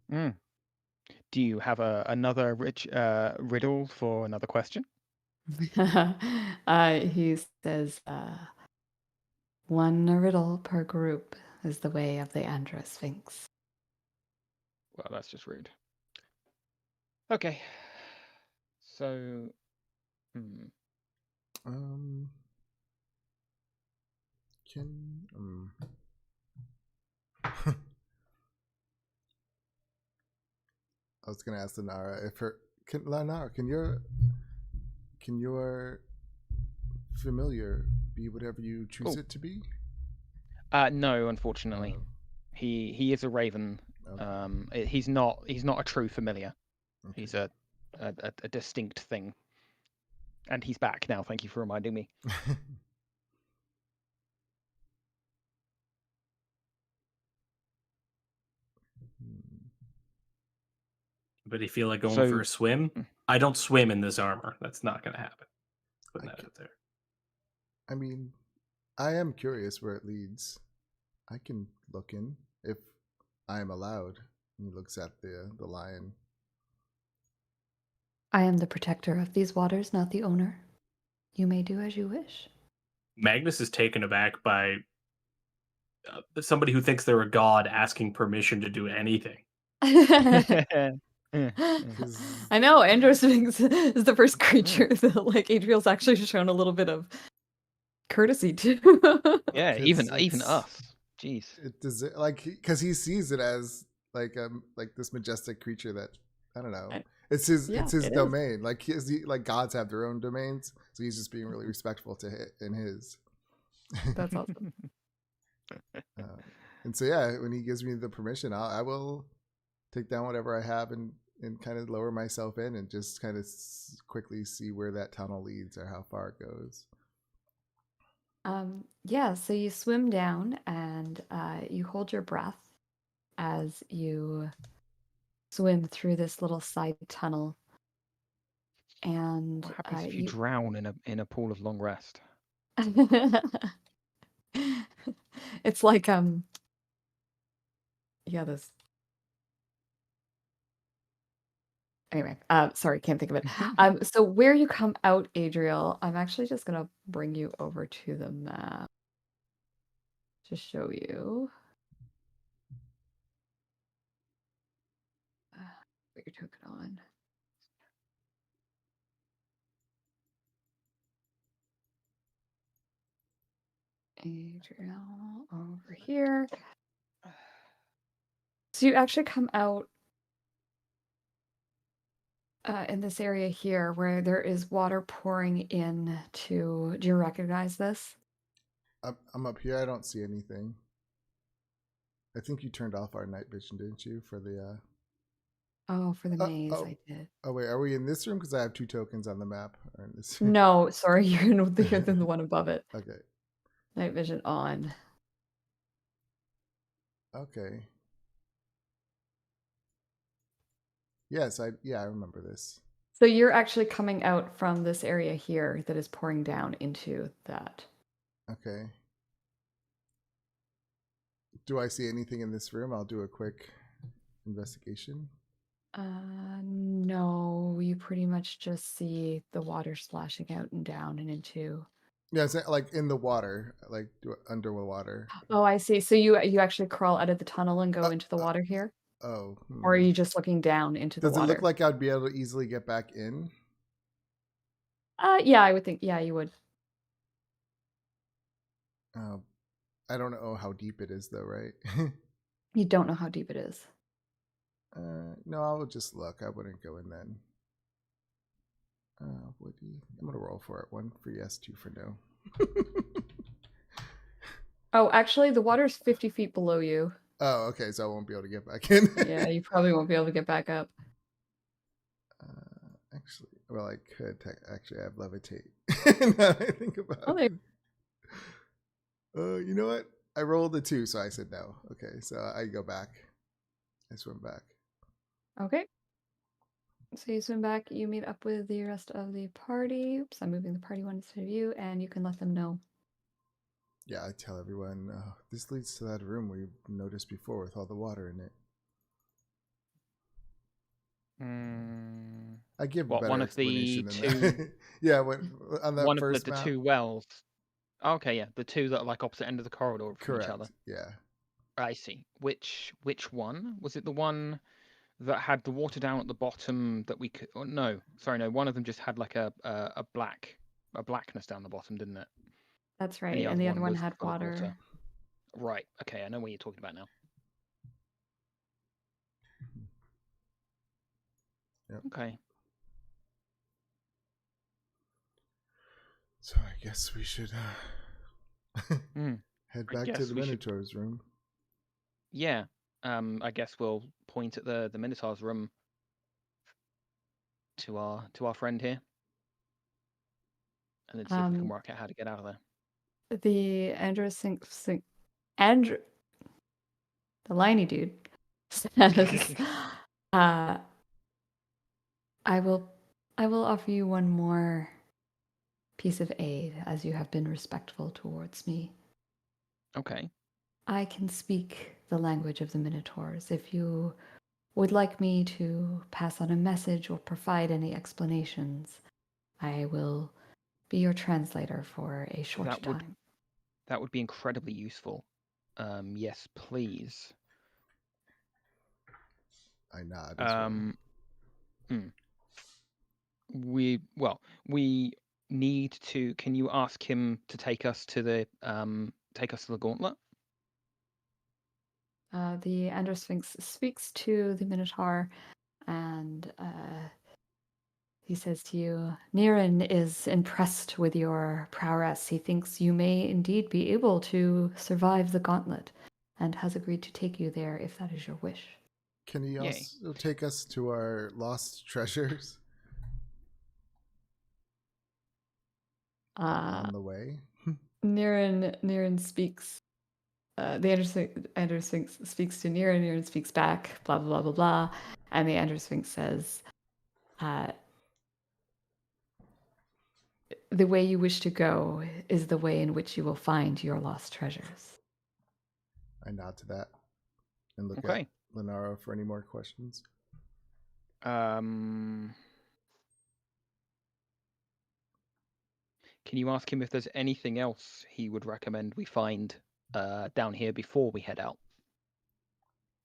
Do you have another riddle for another question? He says, one riddle per group is the way of the Andra Sphinx. Well, that's just rude. Okay. So, Can I was gonna ask Lanara if Lanara, can your familiar be whatever you choose Cool. it to be? No, unfortunately. Oh, He is a raven. okay. He's not a true familiar. Okay. He's a distinct thing. And he's back now. Thank you for reminding me. But if you feel like going So- for a swim, I don't swim in this armor. That's not going to happen. Putting that out there. I mean, I am curious where it leads. I can look in if I am allowed. And he looks at the lion. I am the protector of these waters, not the owner. You may do as you wish. Magnus is taken aback by somebody who thinks they're a god asking permission to do anything. I know, Andros is the first creature that like Adriel's actually shown a little bit of courtesy to. Yeah, 'Cause even it's- us. Jeez. It does it like because he sees it as like this majestic creature that I don't know. It's his Yeah, it's his it is. domain. Like like gods have their own domains, so he's just being really respectful to in his. That's awesome. And so yeah, when he gives me the permission, I will take down whatever I have and kind of lower myself in and just kind of quickly see where that tunnel leads or how far it goes. Yeah, so you swim down and you hold your breath as you swim through this little side tunnel. And What happens if you you drown in a pool of long rest? it's like yeah, this anyway, sorry, can't think of it. So where you come out, Adriel, I'm actually just gonna bring you over to the map to show you. Put your token on. Adriel over here. So you actually come out in this area here where there is water pouring in to. Do you recognize this? I'm up here. I don't see anything. I think you turned off our night vision, didn't you? For the. Oh, for the maze, oh. I did. Oh wait, are we in this room? Because I have 2 tokens on the map. Or in this room? No, sorry, you're in the one above it. Okay. Night vision on. Okay. Yes, I remember this. So you're actually coming out from this area here that is pouring down into that. Okay. Do I see anything in this room? I'll do a quick investigation. No, you pretty much just see the water splashing out and down and into. Yeah, it's like in the water, like under the water. Oh, I see. So you actually crawl out of the tunnel and go into the water here? Oh. Or are you just looking down into the Does it water? look like I'd be able to easily get back in? Yeah, I would think. Yeah, you would. I don't know how deep it is, though, right? You don't know how deep it is. No, I would just look. I wouldn't go in then. Woody, I'm gonna roll for it. 1 for yes, 2 for no. Oh, actually, the water's 50 feet below you. Oh, okay, so I won't be able to get back in. Yeah, you probably won't be able to get back up. Actually, well, I could. Actually, I have levitate. Now that I think about Oh, it. You know what? I rolled a 2, so I said no. Okay, so I go back. I swim back. Okay. So you swim back, you meet up with the rest of the party. Oops, I'm moving the party one instead of you, and you can let them know. Yeah, I tell everyone, this leads to that room we noticed before with all the water in it. I give a better one of the explanation than that. Yeah, on that one of first the map. 2 wells. Okay, yeah, the 2 that are like opposite end of the corridor from Correct. each other. Yeah. I see. Which one was it? The one that had the water down at the bottom that we could? Oh, no, sorry, no. One of them just had like a blackness down the bottom, didn't it? That's right. And the other one was had full of water. Right. Okay, I know what you're talking about now. Yep. Okay. So I guess we should Mm. Head I back to guess the we should. Minotaur's room. Yeah. I guess we'll point at the Minotaur's room to our friend here, and then see if we can work out how to get out of there. The Andrew, the liney dude says, "I will offer you one more piece of aid, as you have been respectful towards me. Okay. I can speak the language of the Minotaurs. If you would like me to pass on a message or provide any explanations, I will be your translator for a short time." That would be incredibly useful. Yes, please. I nod as well. We need to. Can you ask him to take us to the gauntlet? The Ender Sphinx speaks to the Minotaur, and he says to you, "Niran is impressed with your prowess. He thinks you may indeed be able to survive the gauntlet, and has agreed to take you there if that is your wish." Can he Yay. also take us to our lost treasures on the way? Niran speaks. The Ender Sphinx speaks to Niran. Niran speaks back. Blah blah blah blah blah. And the Ender Sphinx says, "The way you wish to go is the way in which you will find your lost treasures." I nod to that and look Okay. at Lenaro for any more questions. Can you ask him if there's anything else he would recommend we find down here before we head out,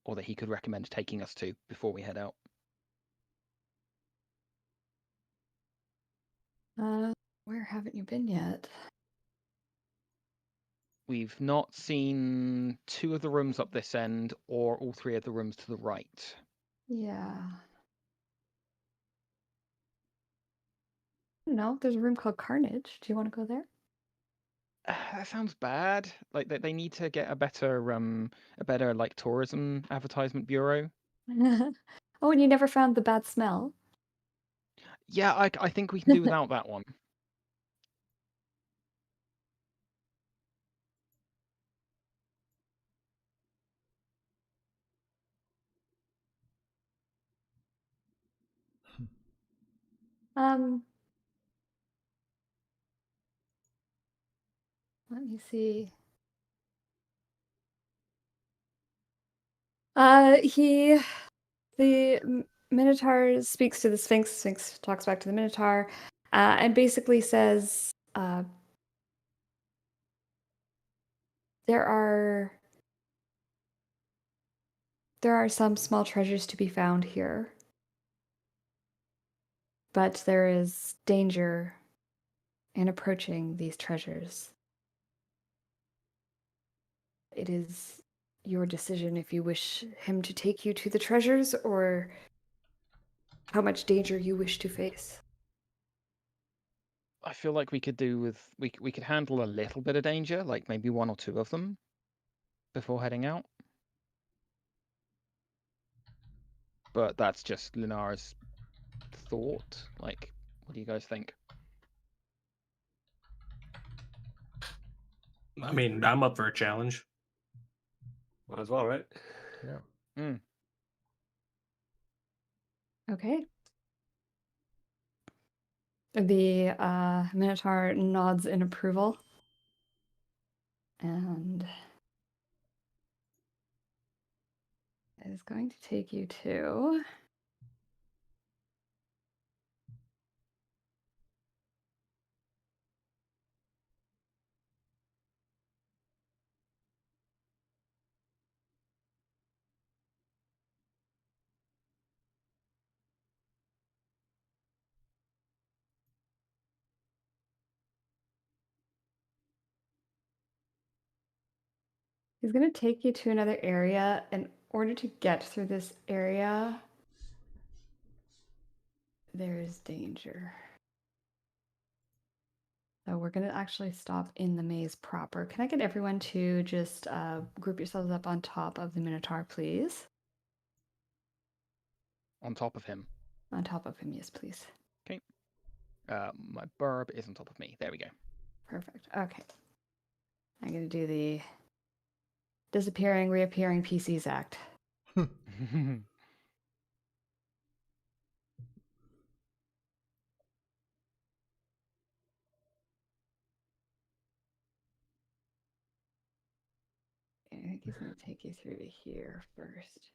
or that he could recommend taking us to before we head out? Where haven't you been yet? We've not seen 2 of the rooms up this end, or all 3 of the rooms to the right. Yeah. No, there's a room called Carnage. Do you want to go there? That sounds bad. Like they need to get a better like tourism advertisement bureau. Oh, and you never found the bad smell? Yeah, I think we can do without that one. Let me see. The Minotaur speaks to the Sphinx. Sphinx talks back to the Minotaur, and basically says, there are some small treasures to be found here, but there is danger in approaching these treasures. It is your decision if you wish him to take you to the treasures, or how much danger you wish to face. I feel like we could do with we could handle a little bit of danger, like maybe 1 or 2 of them before heading out. But that's just Lunara's thought. Like, what do you guys think? I mean, I'm up for a challenge. Might as well, right? Yeah. Okay. The Minotaur nods in approval, and is going to take you to he's going to take you to another area. In order to get through this area, there is danger. So we're going to actually stop in the maze proper. Can I get everyone to just group yourselves up on top of the Minotaur, please? On top of him. On top of him, yes, please. My burb is on top of me. There we go. Perfect. Okay. I'm going to do the disappearing, reappearing PCs act. I think he's going to take you through to here first.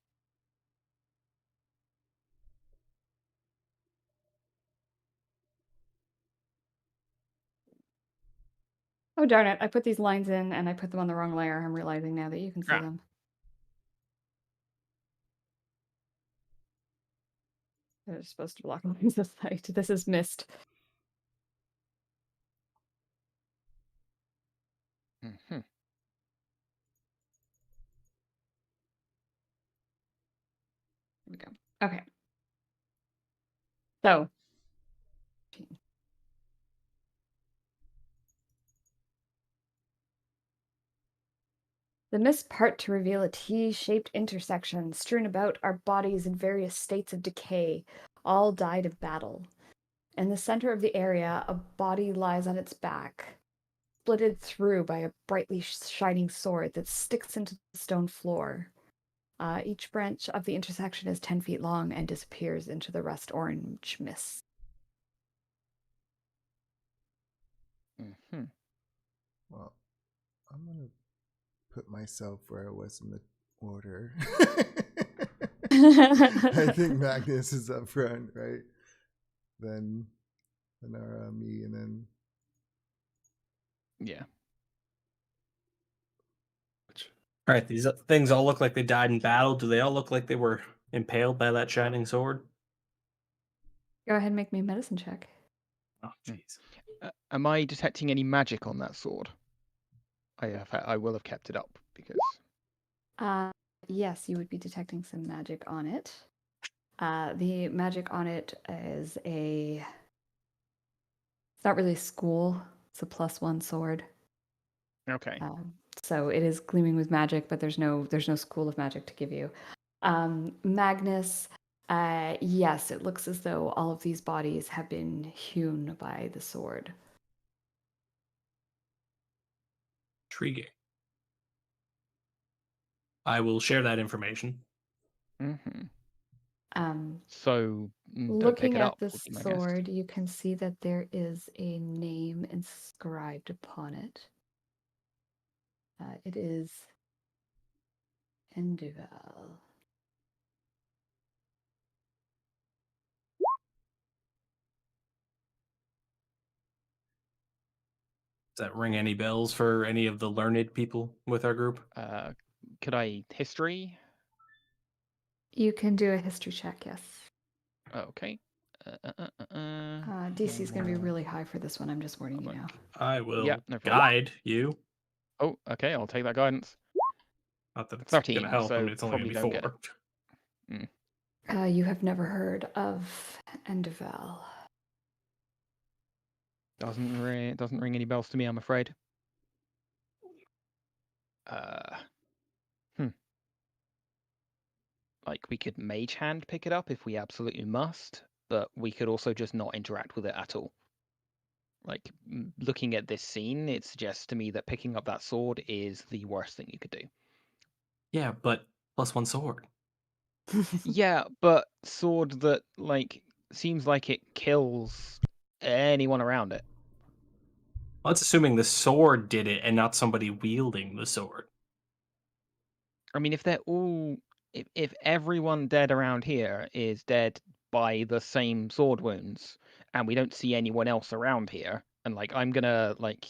Oh, darn it. I put these lines in and I put them on the wrong layer. I'm realizing now that you can see Ah. them. They're supposed to block lines of sight. This is missed. Mhm. There we go. Okay. So. The mist part to reveal a T-shaped intersection. Strewn about are bodies in various states of decay, all died of battle. In the center of the area, a body lies on its back, splitted through by a brightly shining sword that sticks into the stone floor. Each branch of the intersection is 10 feet long and disappears into the rust orange mist. Mhm. Well, I'm gonna put myself where I was in the order. I think Magnus is up front, right? Then Lenara, me, and then Yeah. All right, these things all look like they died in battle. Do they all look like they were impaled by that shining sword? Go ahead and make me a medicine check. Oh, jeez. Am I detecting any magic on that sword? I will have kept it up because. Yes, you would be detecting some magic on it. The magic on it is it's not really school. It's a +1 sword. Okay. So it is gleaming with magic, but there's no school of magic to give you. Magnus, yes, it looks as though all of these bodies have been hewn by the sword. Intriguing. I will share that information. Mm-hmm. So Don't pick looking it at up, the would be my guess. sword, you can see that there is a name inscribed upon it. It is Enduval. Does that ring any bells for any of the learned people with our group? Could I history? You can do a history check, yes. Okay. DC is going to be really high for this one. I'm just warning you now. I will Yeah, no problem. guide you. Oh, okay. I'll take that guidance. Not that it's 13, going to help. I so mean, it's only going to probably be don't 4. get it. You have never heard of Enduval. Doesn't ring any bells to me, I'm afraid. Like we could mage hand pick it up if we absolutely must, but we could also just not interact with it at all. Like looking at this scene, it suggests to me that picking up that sword is the worst thing you could do. Yeah, but +1 sword. Yeah, but sword that like seems like it kills anyone around it. Well, that's assuming the sword did it and not somebody wielding the sword. I mean, if they're all, if everyone dead around here is dead by the same sword wounds, and we don't see anyone else around here, and like I'm gonna like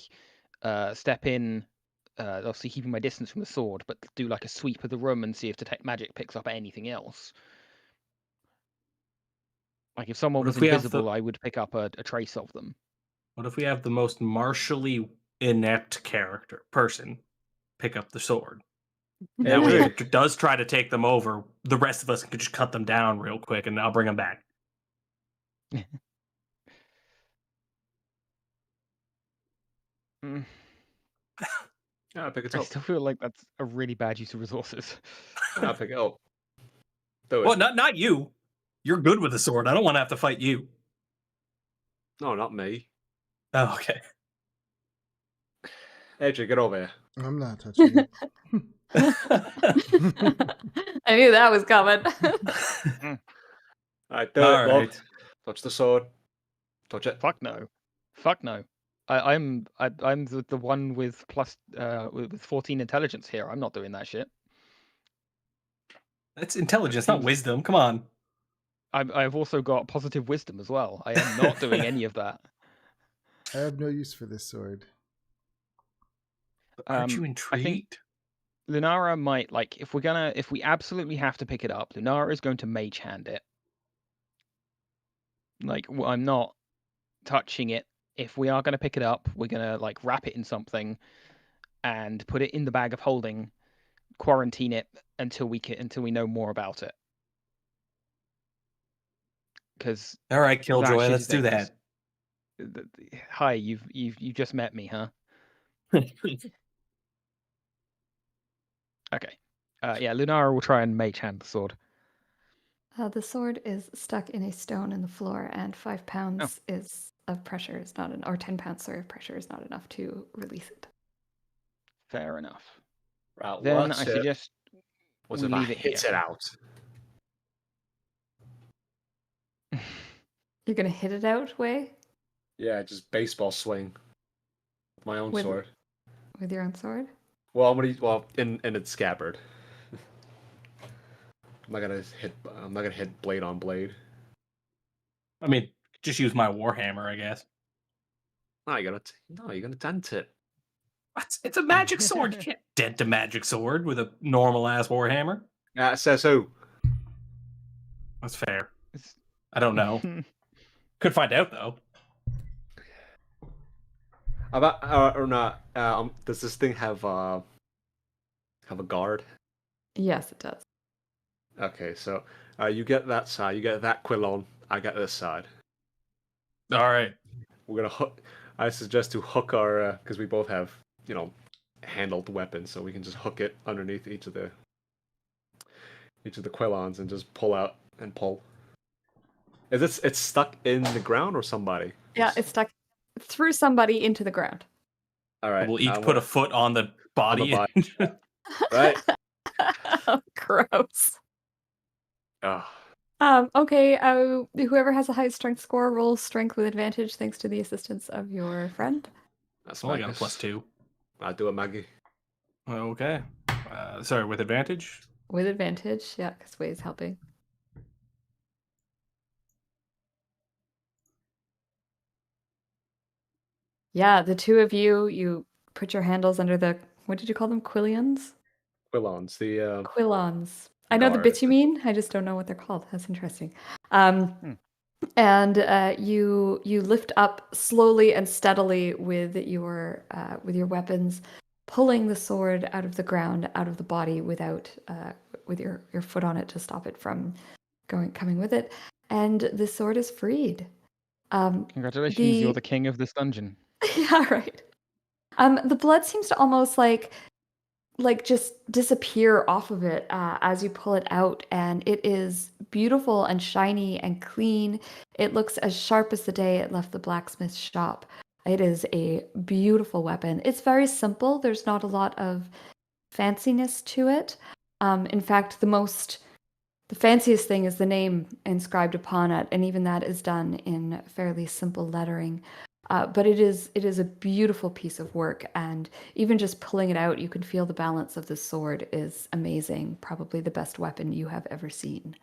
step in, obviously keeping my distance from the sword, but do like a sweep of the room and see if detect magic picks up anything else. Like if someone What was if we have invisible, I would pick up a trace of them. What if we have the most martially inept person pick up the sword? That way, if it does try to take them over, the rest of us can just cut them down real quick, and I'll bring them back. Mm, Yeah, pick it I up. still feel like that's a really bad use of resources. I'll pick it up. Do it. Well, not you. You're good with the sword. I don't want to have to fight you. No, not me. Oh, okay. Adrian, get over here. I'm not touching it. I knew that was coming. Alright, do All it, Bob. right. Touch the sword. Touch it. Fuck no. Fuck no. I'm the one with plus with 14 intelligence here. I'm not doing that shit. That's intelligence, not wisdom. Come on. I've also got positive wisdom as well. I am not doing any of that. I have no use for this sword. Aren't you I think intrigued? Lunara might like if we absolutely have to pick it up, Lunara is going to mage hand it. Like I'm not touching it. If we are going to pick it up, we're going to like wrap it in something and put it in the bag of holding, quarantine it until we know more about it. Because All right, Killjoy, let's do that. Hi, you've just met me, huh? Okay. Yeah, Lunara will try and mage hand the sword. The sword is stuck in a stone in the floor, and 5 pounds is of pressure is not or 10 pounds, sorry, of pressure is not enough to release it. Fair enough. Right, Then what's I it? suggest What's we if I leave it hit here. it out? You're gonna hit it out, Way? Yeah, just baseball swing. My own With- sword. With your own sword? Well, in its scabbard. I'm not gonna hit blade on blade. I mean, just use my warhammer, I guess. No, you're gonna dent it. What? It's a magic sword. You can't dent a magic sword with a normal ass warhammer. Yeah, it says who? That's fair. It's- I don't know. Could find out though. About or not? Does this thing have a guard? Yes, it does. Okay, so you get that side. You get that Quillon. I get this side. All right. We're gonna hook. I suggest to hook our because we both have handled weapons, so we can just hook it underneath each of the Quillons and just pull out and pull. It's stuck in the ground or somebody? Yeah, it's stuck through somebody into the ground. All right. We'll each put a foot on the body. Right. Gross. Oh. Okay, whoever has a high strength score rolls strength with advantage thanks to the assistance of your friend. That's Oh, I got a Magus. +2. I'll do it, Maggie. Okay. Sorry, with advantage? With advantage, yeah, because Way's helping. Yeah, the two of you put your handles under the, what did you call them? Quillions? Quillons. The Quillons. I know the guard. bits you mean. I just don't know what they're called. That's interesting. And you lift up slowly and steadily with your weapons, pulling the sword out of the ground, out of the body, without with your foot on it to stop it from coming with it. And the sword is freed. Congratulations, you're the king of this dungeon. Yeah, right. The blood seems to almost like just disappear off of it as you pull it out, and it is beautiful and shiny and clean. It looks as sharp as the day it left the blacksmith's shop. It is a beautiful weapon. It's very simple. There's not a lot of fanciness to it. In fact, the fanciest thing is the name inscribed upon it, and even that is done in fairly simple lettering. But it is a beautiful piece of work, and even just pulling it out, you can feel the balance of the sword is amazing. Probably the best weapon you have ever seen.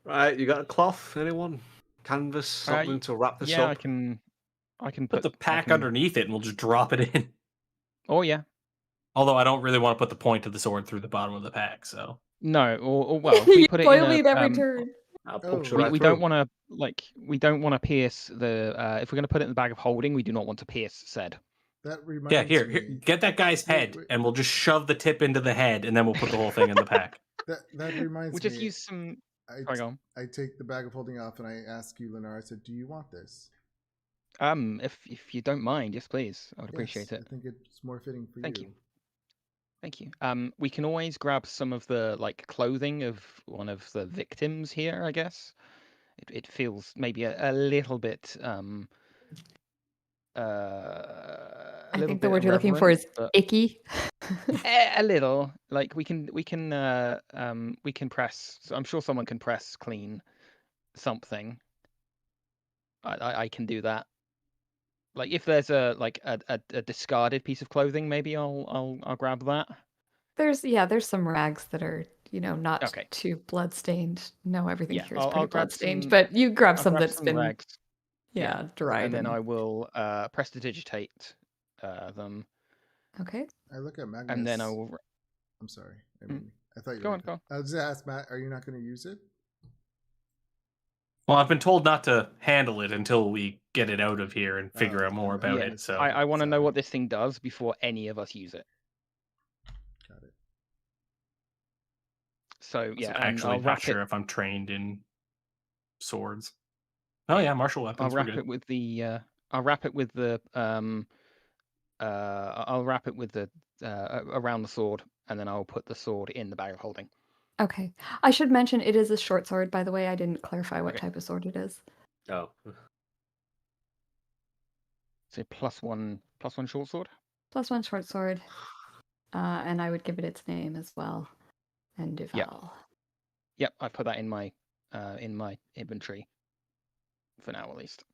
Right, you got a cloth? Anyone? Canvas, something to wrap this Yeah, up? I can Put the pack underneath it and we'll just drop it in. Oh yeah. Although I don't really want to put the point of the sword through the bottom of the pack, so. No, or well, if we put it in Boil me at every a, turn. I'll Oh, puncture we, right we through. don't want to we don't want to pierce the if we're going to put it in the bag of holding, we do not want to pierce said. That reminds Yeah, here, me. get that guy's Wait, head, wait. and we'll just shove the tip into the head, and then we'll put the whole thing in the pack. That reminds We'll me. just use some. I Sorry, go on. take the bag of holding off and I ask you, Lennar. I said, "Do you want this?" If you don't mind, yes, please. I would appreciate Yes, it. I think it's more fitting for Thank you. you. Thank you. We can always grab some of the clothing of one of the victims here, I guess. It feels maybe a little bit a I little think the bit word you're looking for irreverent, is but icky. a little. Like we can press. So I'm sure someone can press clean something. I can do that. Like if there's a discarded piece of clothing, maybe I'll grab that. There's some rags that are, not Okay. too blood-stained. No, everything Yeah, here is I'll pretty grab blood-stained, some. but you grab I'll some grab that's some been, rags. Yeah, dried and then and I will prestidigitate them, okay. I look at Magnus. and then I will. I'm sorry. I Mm. mean, I thought you Go were. on, go on. I was just ask Matt. Are you not going to use it? Well, I've been told not to handle it until we get it out of here and figure Oh, out more I about Yeah, it. So I want to know Sorry. what this thing does before any of us use it. Got it. So I was yeah, and actually I'll not wrap sure it. if I'm trained in swords. Oh yeah, martial I'll weapons. We're wrap good. it with the. I'll wrap it with the. I'll wrap it with the around the sword, and then I'll put the sword in the bag of holding. Okay. I should mention it is a short sword, by the way. I didn't clarify what Okay. type of sword it is. Oh. So +1 short sword. +1 short sword. And I would give it its name as well. And Duval. Yep, I put that in my inventory for now at least.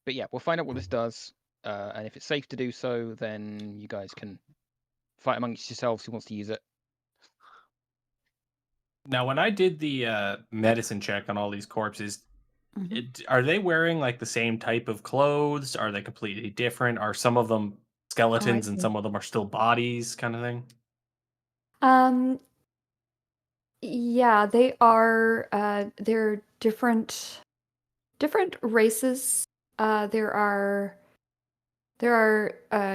But yeah, we'll find out what this does, and if it's safe to do so, then you guys can fight amongst yourselves who wants to use it. Now, when I did the medicine check on all these corpses, Mhm. are they wearing like the same type of clothes? Are they completely different? Are some of them skeletons and see. some of them are still bodies, kind of thing? Um, yeah, they are. They're different races. There are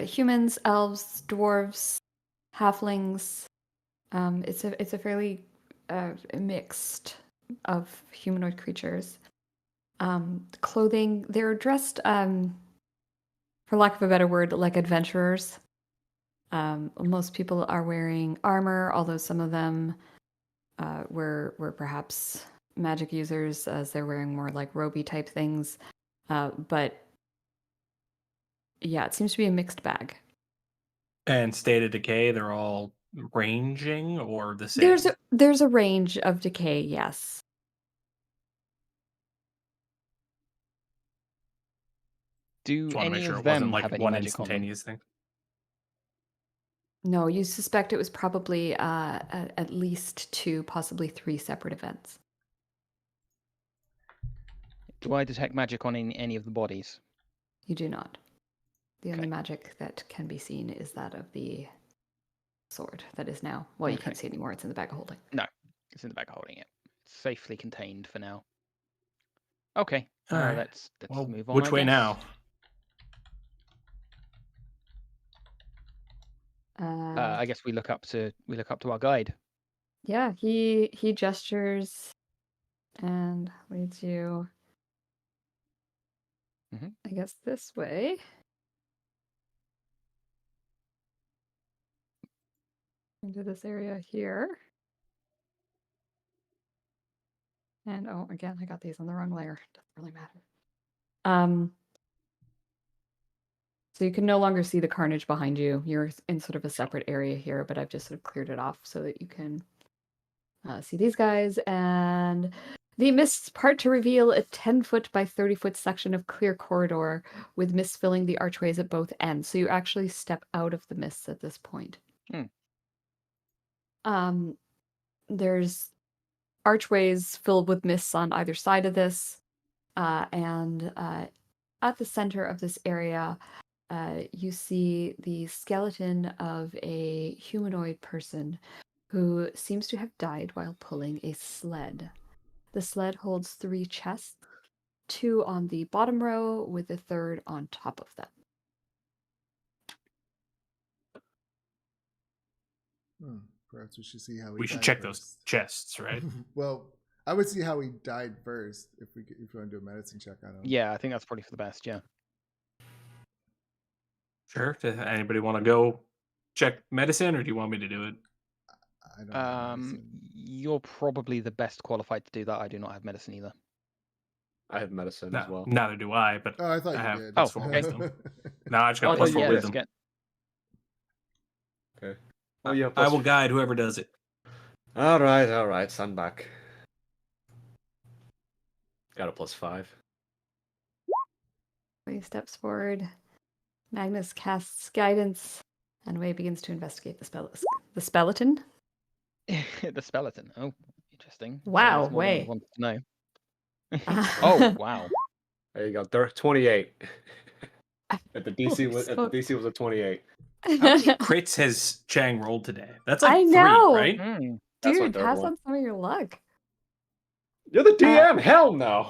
humans, elves, dwarves, halflings. It's a fairly mixed of humanoid creatures. Clothing, they're dressed, for lack of a better word, like adventurers. Most people are wearing armor, although some of them were perhaps magic users, as they're wearing more like roby type things. But yeah, it seems to be a mixed bag. And state of decay, they're all ranging or the same? There's a range of decay, yes. Do Just want to make any sure of it wasn't them like have any one magic on them? instantaneous thing. No, you suspect it was probably at least 2, possibly 3 separate events. Do I detect magic on any of the bodies? You do not. The only Okay. magic that can be seen is that of the sword that is now. Well, you Okay. can't see anymore. It's in the bag of holding. No, it's in the bag of holding it. It's safely contained for now. Okay. All right. Let's Well, move on. which I way guess. now? I guess we look up to our guide. Yeah, he gestures and leads you, Mhm. I guess, this way. Into this area here. And oh, again, I got these on the wrong layer. Doesn't really matter. So you can no longer see the carnage behind you. You're in sort of a separate area here, but I've just sort of cleared it off so that you can see these guys. And the mists part to reveal a 10-foot by 30-foot section of clear corridor with mists filling the archways at both ends. So you actually step out of the mists at this point. There's archways filled with mists on either side of this. And at the center of this area, you see the skeleton of a humanoid person who seems to have died while pulling a sled. The sled holds 3 chests, 2 on the bottom row with a third on top of them. Perhaps we should see how he We should died check first. those chests, right? Well, I would see how he died first if we want to do a medicine check on him. Yeah, I think that's probably for the best. Yeah. Sure. Does anybody want to go check medicine, or do you want me to do it? I don't have medicine. You're probably the best qualified to do that. I do not have medicine either. I have medicine as No, well. neither do I. But Oh, I thought I you have did. plus Oh, 4 okay. wisdom. No, I just Oh, got I plus thought 4 you yeah, did. wisdom. get. Okay. Oh, yeah. I will guide whoever does it. All right. Stand back. Got a +5. Way steps forward. Magnus casts guidance, and Way begins to investigate the skeleton. The skeleton. Oh, interesting. Wow, That's more than I Way. wanted to know. Oh, wow. There you go. 28. I- At the DC was Holy a 28. How many crits has Chang rolled today? That's like I 3, know. right? Mm. That's my Dude, third pass one. on some of your luck. You're the DM. Hell no.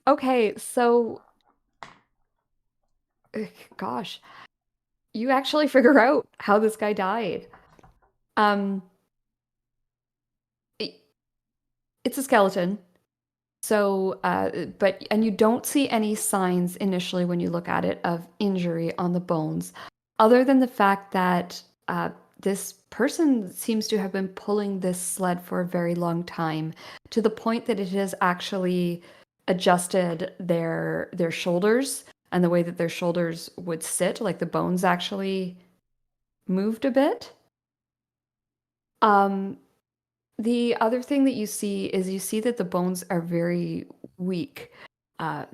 Okay, so gosh, you actually figure out how this guy died. It's a skeleton. So, and you don't see any signs initially when you look at it of injury on the bones, other than the fact that this person seems to have been pulling this sled for a very long time, to the point that it has actually adjusted their shoulders and the way that their shoulders would sit, like the bones actually moved a bit. The other thing that you see that the bones are very weak.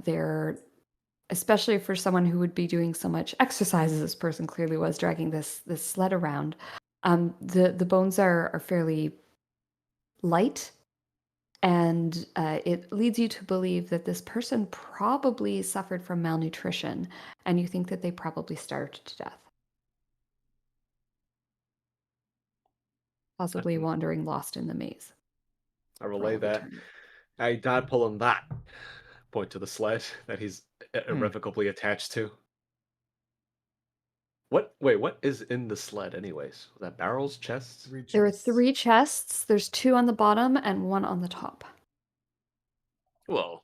They're, especially for someone who would be doing so much exercise as this person clearly was, dragging this sled around. The bones are fairly light, and it leads you to believe that this person probably suffered from malnutrition, and you think that they probably starved to death. Possibly wandering lost in the maze. I relay that. Eternity. Hey, Dad, pulling that. Point to the sled that he's irrevocably attached to. Wait, what is in the sled, anyways? Was that barrels, chests? There are 3 chests. There's 2 on the bottom and 1 on the top. Well,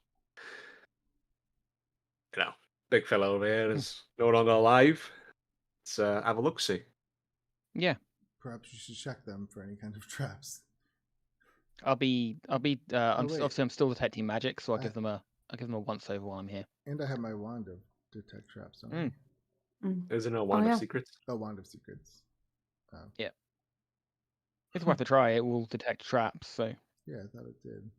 big fellow over here is no longer alive. Let's have a look-see. Yeah. Perhaps you should check them for any kind of traps. Obviously I'm still detecting magic, so I'll Ah. give them a once over while I'm here. And I have my wand of detect traps on. Isn't it a wand of secrets? A wand of secrets. Yeah. It's worth a try. It will detect traps, so Yeah, I thought it did.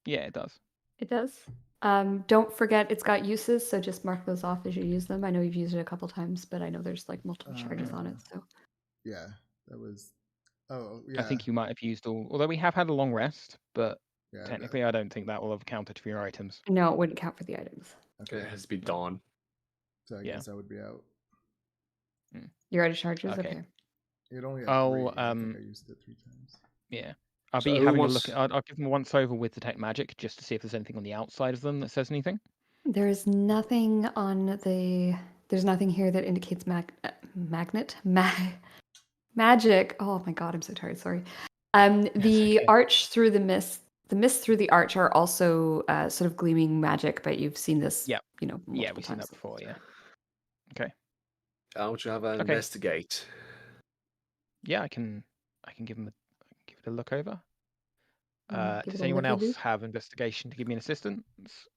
yeah, it does. It does. Don't forget it's got uses, so just mark those off as you use them. I know you've used it a couple times, but I know there's like multiple charges on it. So Yeah, that was. Oh, yeah. I think you might have used all. Although we have had a long rest, but Yeah, technically, I don't think that will have counted for your items. no, it wouldn't count for the items. Okay. It has to be dawn. So I Yeah. guess I would be out. You're out of charges. Okay. Okay. It only had Oh, 3. I think I used it 3 times. Yeah. I'll So be who having wants- a look. I'll give them a once over with detect magic just to see if there's anything on the outside of them that says anything. There is nothing on the. There's nothing here that indicates magic. Oh my god, I'm so tired. Sorry. The okay. arch through the mist through the arch are also sort of gleaming magic, but you've seen this. Yep. Multiple Yeah, we've seen times. that before. Yeah. Okay. How would you have an Okay. investigate? Yeah, I can give it a look over. Give it Does a anyone else look-a-doo. have investigation to give me an assistance,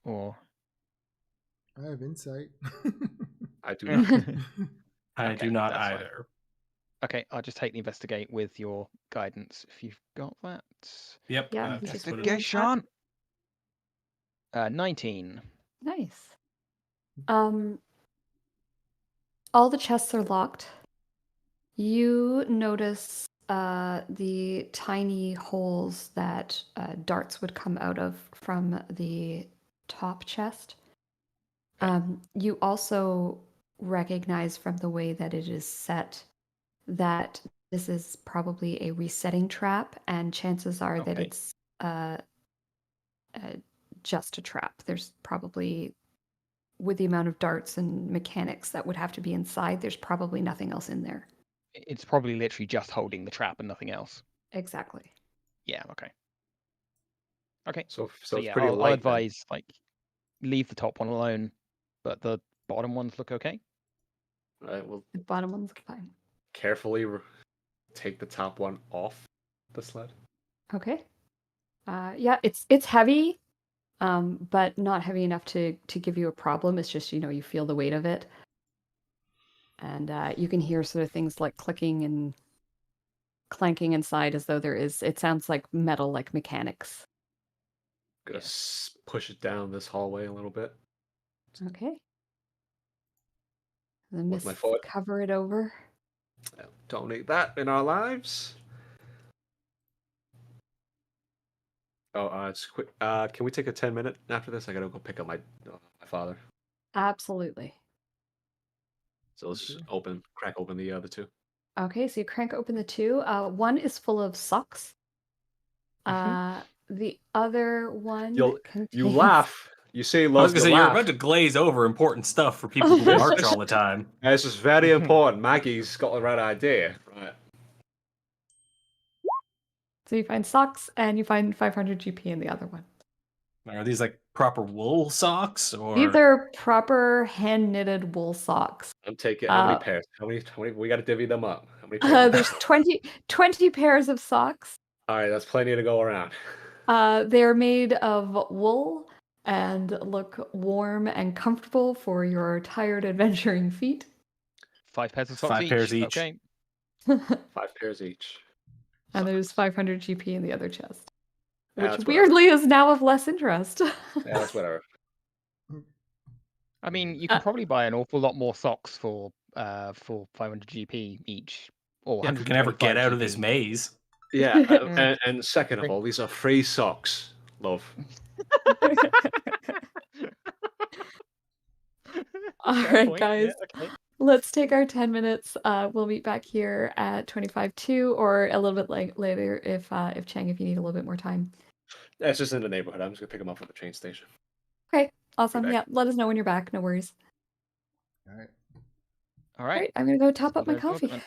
or? I have insight. I do not. I Okay, do not that's fine. either. Okay, I'll just take the investigate with your guidance if you've got that. Yep. Yeah, that's you just what it put it is. on top. 19. Nice. All the chests are locked. You notice the tiny holes that darts would come out of from the top chest. You also recognize from the way that it is set that this is probably a resetting trap, and chances are that Okay. it's just a trap. There's probably, with the amount of darts and mechanics that would have to be inside, there's probably nothing else in there. It's probably literally just holding the trap and nothing else. Exactly. Yeah. Okay. Okay. So So it's yeah, pretty I'll light. then. advise leave the top one alone, but the bottom ones look okay. All right, we'll The bottom one's fine. carefully take the top one off the sled. Okay. Yeah, it's heavy, but not heavy enough to give you a problem. It's just, you feel the weight of it. And you can hear sort of things like clicking and clanking inside as though it sounds like metal, like mechanics. Gonna push it down this hallway a little bit. Okay. The With my mist foot. cover it over. Don't need that in our lives. Oh, just quick. Can we take a 10-minute after this? I gotta go pick up my father. Absolutely. So let's just crack open the other two. Okay, so you crank open the two. One is full of socks. The other one You contains... laugh. You say, I was "Love gonna say you're about to glaze over important stuff for people who march all the time. This is very important. Maggie's got the right idea. Right. So you find socks and you find 500 GP in the other one. Are these like proper wool socks or? These are proper hand-knitted wool socks. I'm taking how many pairs? How many? We got to divvy them up. How many pairs? There's 20 pairs of socks. All right, that's plenty to go around. They're made of wool and look warm and comfortable for your tired adventuring feet. 5 pairs of socks 5 each. pairs each. Okay. 5 pairs each. And there's 500 GP in the other chest, Yeah, which that's weirdly is now of less interest. Yeah, that's whatever. I mean, you can probably buy an awful lot more socks for 500 GP each, or Yeah, if we can ever get 125 out of this GP. maze. Yeah, and second of all, these are free socks, love. All Fair right, point, guys. yeah, okay. Let's take our 10 minutes. We'll meet back here at 25-2 or a little bit later if Chang, if you need a little bit more time. That's just in the neighborhood. I'm just gonna pick them up at the train station. Okay, awesome. back. Yeah, let us know when you're back. No worries. All right. All All right. right, I'm gonna go top up my There's the coffee. equipment.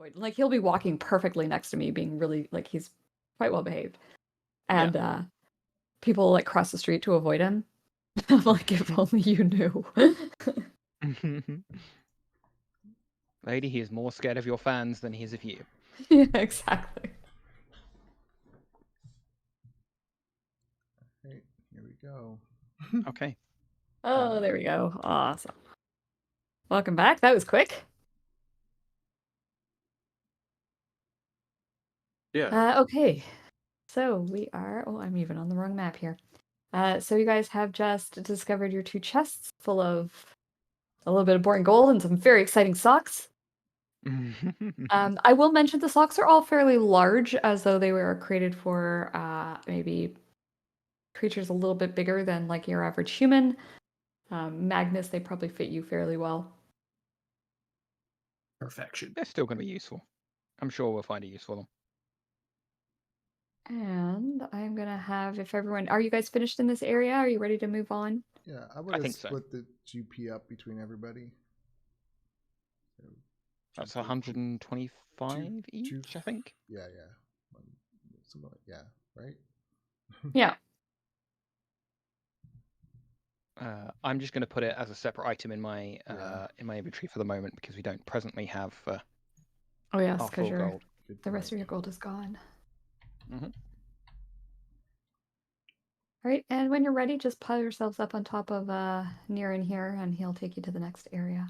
avoid. Like he'll be walking perfectly next to me, being really like he's quite well behaved, and people like cross the street to avoid him. I'm like, if only you knew. Lady, he is more scared of your fans than he is of you. Yeah, exactly. Right, here we go. Okay. Oh, there we go. Awesome. Welcome back. That was quick. Yeah. Okay. So we are. Oh, I'm even on the wrong map here. So you guys have just discovered your 2 chests full of a little bit of boring gold and some very exciting socks. I will mention the socks are all fairly large, as though they were created for maybe creatures a little bit bigger than like your average human. Magnus, they probably fit you fairly well. Perfection. They're still going to be useful. I'm sure we'll find a use for them. And I'm gonna have, if everyone, are you guys finished in this area? Are you ready to move on? Yeah, I would have think so. split the GP up between everybody. So, That's GP 125 each, two- I think. Yeah. Something like, yeah, right? Yeah. I'm just going to put it as a separate item in my Yeah. inventory for the moment because we don't presently have Oh yes, our because full gold. Good the rest point. of your gold is gone. Mhm. All right, and when you're ready, just pile yourselves up on top of Niran here, and he'll take you to the next area.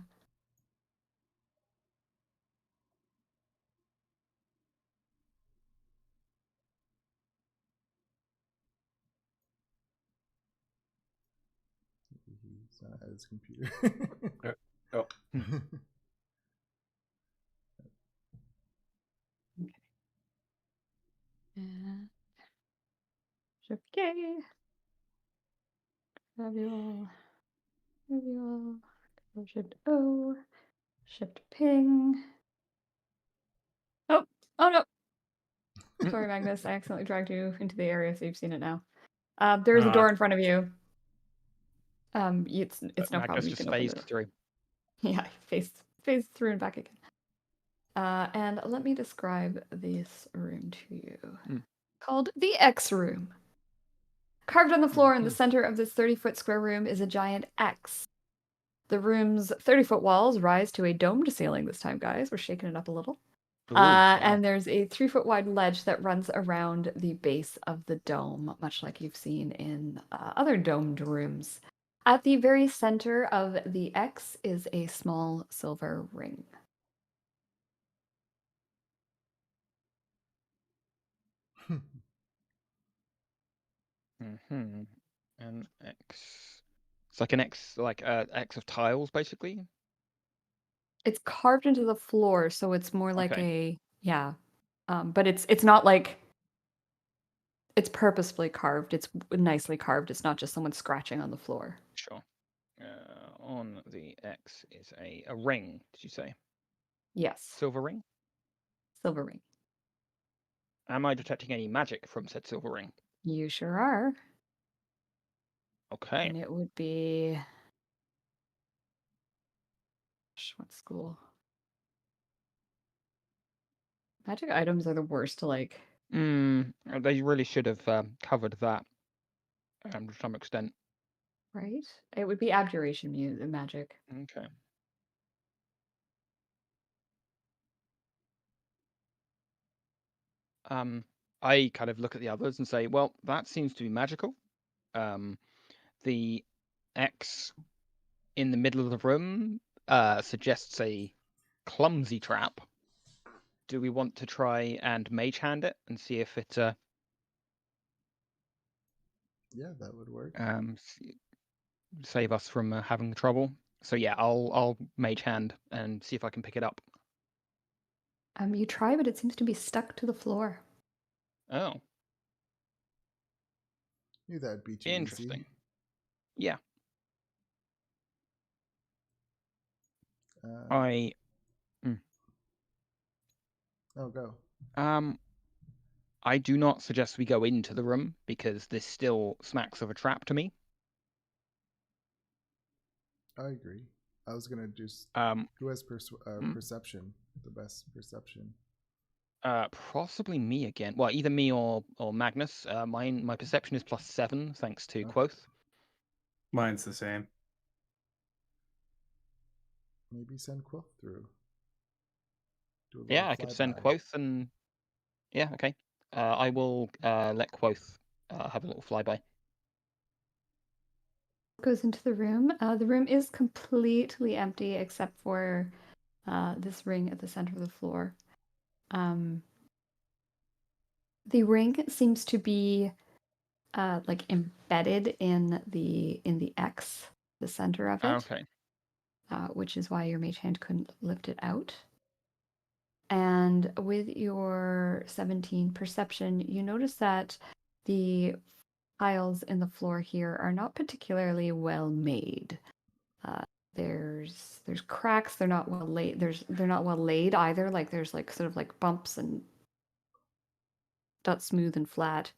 He's not at his computer. Oh. And shift K. Grab you all. Shift O. Shift ping. Oh no. Sorry, Magnus. I accidentally dragged you into the area, so you've seen it now. There is a door in front of you. It's no problem. Magnus You just can open phased it. through. Yeah, phased through and back again. And let me describe this room to you. Called the X Room. Carved on the floor in the center of this 30-foot square room is a giant X. The room's 30-foot walls rise to a domed ceiling this time, guys. We're shaking it up a little. Ooh, wow. And there's a 3-foot wide ledge that runs around the base of the dome, much like you've seen in other domed rooms. At the very center of the X is a small silver ring. An X. It's like an X, like X of tiles, basically. It's carved into the floor, so it's more like Okay. but it's not like it's purposefully carved. It's nicely carved. It's not just someone scratching on the floor. Sure. On the X is a ring, did you say? Yes, Silver ring? silver ring. Am I detecting any magic from said silver ring? You sure are. Okay. And it would be what school? Magic items are the worst to like. They really should have covered that to some extent. Right? It would be abjuration magic. Okay. I kind of look at the others and say, well, that seems to be magical. The X in the middle of the room suggests a clumsy trap. Do we want to try and mage hand it and see if it Yeah, that would work. save us from having the trouble? So yeah, I'll mage hand and see if I can pick it up. You try, but it seems to be stuck to the floor. Oh, Knew that'd be too interesting. easy. Yeah. Oh, go. I do not suggest we go into the room because this still smacks of a trap to me. I agree. I was gonna do. Who has perception? The best perception. Possibly me again. Well, either me or Magnus. My perception is +7 thanks to Okay. Quoth. Mine's the same. Maybe send Quill through. Do a Yeah, little I could send flyby. Quoth and yeah, okay. I will let Quoth have a little flyby. Goes into the room. The room is completely empty except for this ring at the center of the floor. The ring seems to be like embedded in the X, the center of it, Okay. which is why your mage hand couldn't lift it out. And with your 17 perception, you notice that the tiles in the floor here are not particularly well made. There's cracks. They're not well laid. They're not well laid either. Like there's like sort of like bumps and not smooth and flat.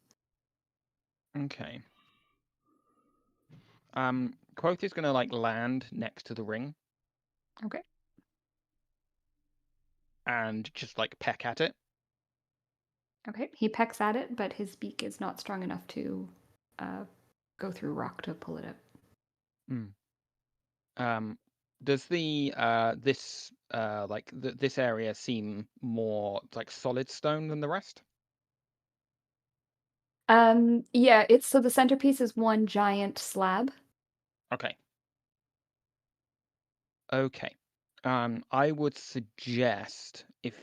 Okay. Quoth is gonna like land next to the ring Okay. and just like peck at it. Okay. He pecks at it, but his beak is not strong enough to go through rock to pull it out. Does the this area seem more like solid stone than the rest? Yeah, it's so the centerpiece is one giant slab. Okay. Okay. I would suggest if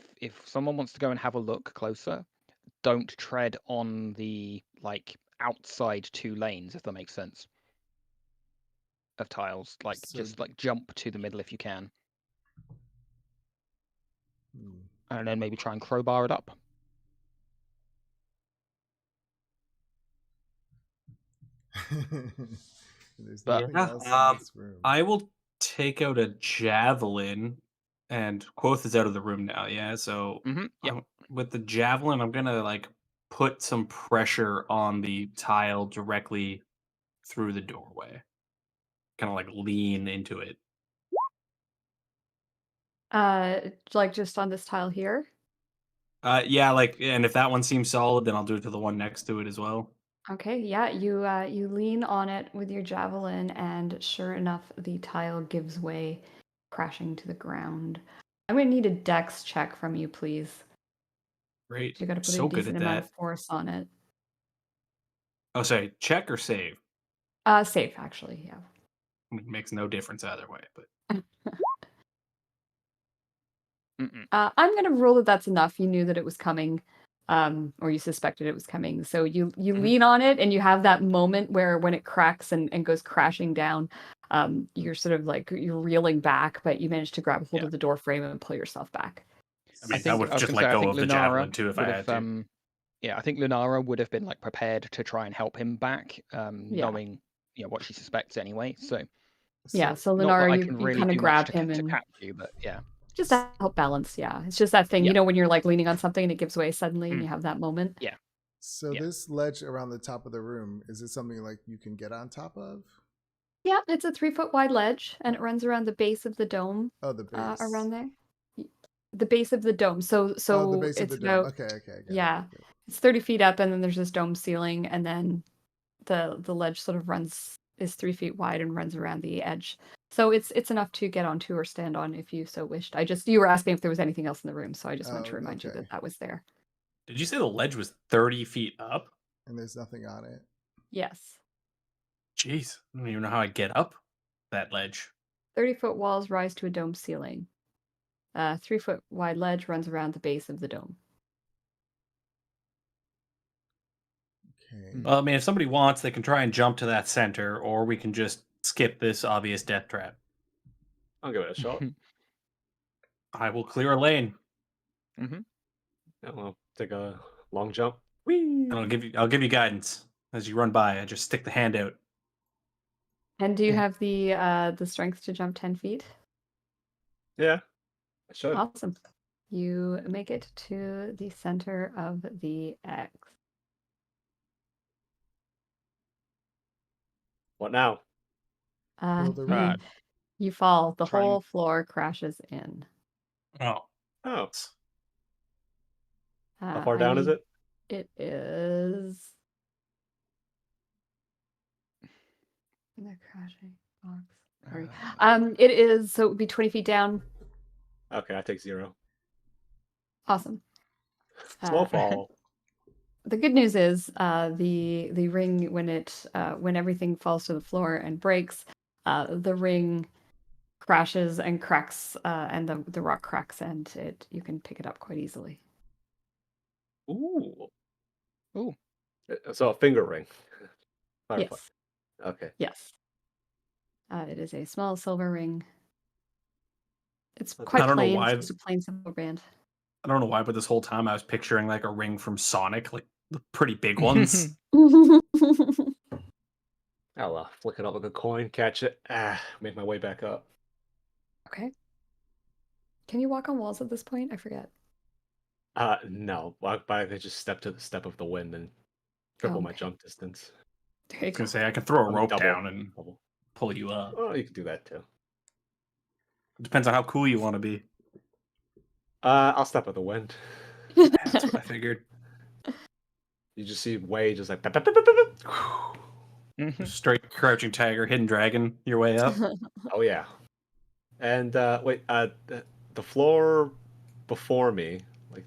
someone wants to go and have a look closer, don't tread on the like outside 2 lanes, if that makes sense, of tiles. Like So- just like jump to the middle if you can, Hmm. and then maybe try and crowbar it up. There's But- nothing else in this room. I will take out a javelin, and Quoth is out of the room now. Yeah, so Yeah. with the javelin, I'm gonna like put some pressure on the tile directly through the doorway. Kind of like lean into it. Like just on this tile here. Yeah, like, and if that one seems solid, then I'll do it to the one next to it as well. Okay, yeah, you lean on it with your javelin, and sure enough, the tile gives way, crashing to the ground. I'm gonna need a dex check from you, please. Great. You got to put So a good decent at amount that. of force on it. Oh, sorry, check or save? Safe, actually, yeah. It makes no difference either way, but I'm gonna rule that that's enough. You knew that it was coming, or you suspected it was coming. So you lean on it, and you have that moment where when it cracks and goes crashing down, you're sort of like you're reeling back, but you manage to grab hold of the door frame and pull yourself back. I mean, I think would I was just gonna let say, I go think of the Lunara javelin too if I would had have, to. Yeah, I think Lunara would have been like prepared to try and help him back, knowing what she suspects anyway. So Yeah, so not that Lunara, I you can really kind of do much grab to him to and catch you, but yeah. just to help balance. Yeah, it's just that thing, Yeah. when you're like leaning on something and it gives way suddenly, and Mm. you have that moment. Yeah. So Yeah. this ledge around the top of the room, is it something like you can get on top of? Yeah, it's a 3-foot wide ledge, and it runs around the base of the dome. Oh, the base. Around there. The base of the dome. So the base of it's the dome. about Okay, got it, yeah. got it. It's 30 feet up, and then there's this dome ceiling, and then the ledge sort of is 3 feet wide and runs around the edge. So it's enough to get onto or stand on if you so wished. You were asking if there was anything else in the room, so I just wanted to remind you okay. that was there. Did you say the ledge was 30 feet up? And there's nothing on it. Yes. Jeez, I don't even know how I get up that ledge. 30-foot walls rise to a dome ceiling. 3-foot wide ledge runs around the base of the dome. Okay. Well, I mean, if somebody wants, they can try and jump to that center, or we can just skip this obvious death trap. I'll give it a shot. I will clear a lane. Mm-hmm. Yeah, I'll take a long jump. Whee! And I'll give you guidance as you run by. I just stick the hand out. And do you have the strength to jump 10 feet? Yeah, I should. Awesome. You make it to the center of the X. What now? Build a you- room. You fall. The Trying. whole floor crashes in. Oh, Oh, how Uh, far I down is need it? it is in the crashing box. Sorry. It is so it would be 20 feet down. Okay, I take 0. Awesome. Small Uh, fall. The good news is the ring when everything falls to the floor and breaks, the ring crashes and cracks, and the rock cracks, and you can pick it up quite easily. Ooh. Ooh. So a finger ring. Clarify. Yes. Okay. Yes. It is a small silver ring. It's I quite don't know plain. why. It's just a plain silver band. I don't know why, but this whole time I was picturing like a ring from Sonic, like the pretty big ones. I'll flick it up like a coin, catch it, make my way back up. Okay. Can you walk on walls at this point? I forget. No, but I could just step to the step of the wind and triple my Okay. jump distance. There I you was gonna go. say I can throw a I mean, rope double. down and Double. pull you up. Oh, you can do that too. Depends on how cool you want to be. I'll step with the wind. That's what I figured. You just see Way just like. Straight crouching tiger, hidden dragon, your way up. Oh yeah. And wait, the floor before me, like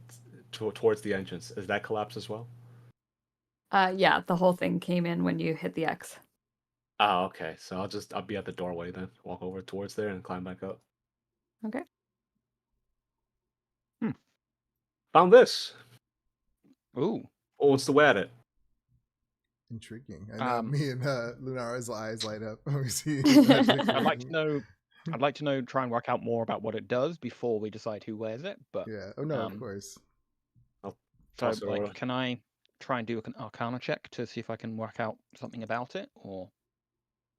towards the entrance, is that collapsed as well? Yeah, the whole thing came in when you hit the X. Oh, okay. So I'll be at the doorway then. Walk over towards there and climb back up. Okay. Found this. Ooh. Oh, what's the way at it? Intriguing. I know me and Lunara's eyes light up when we see. I'd like to know. I'd like to know. Try and work out more about what it does before we decide who wears it. But Yeah. Oh no, of course. so, Toss it over. like, can I try and do an Arcana check to see if I can work out something about it, or?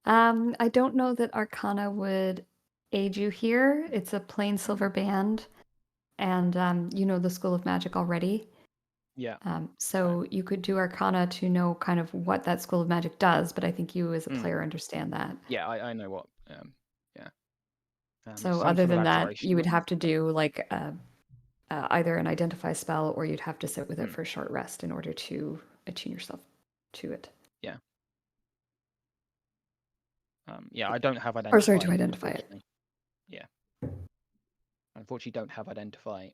I don't know that Arcana would aid you here. It's a plain silver band, and you know the School of Magic already. Yeah. So you could do Arcana to know kind of what that School of Magic does, but I think you as a player understand that. Yeah, I know what. Yeah. So some other sort of than that, abjuration you would then? have to do like either an identify spell, or you'd have to sit with it Hmm. for a short rest in order to attune yourself to it. Yeah, I don't have identify. Or sorry, to identify it. unfortunately. Yeah. Unfortunately, don't have identify.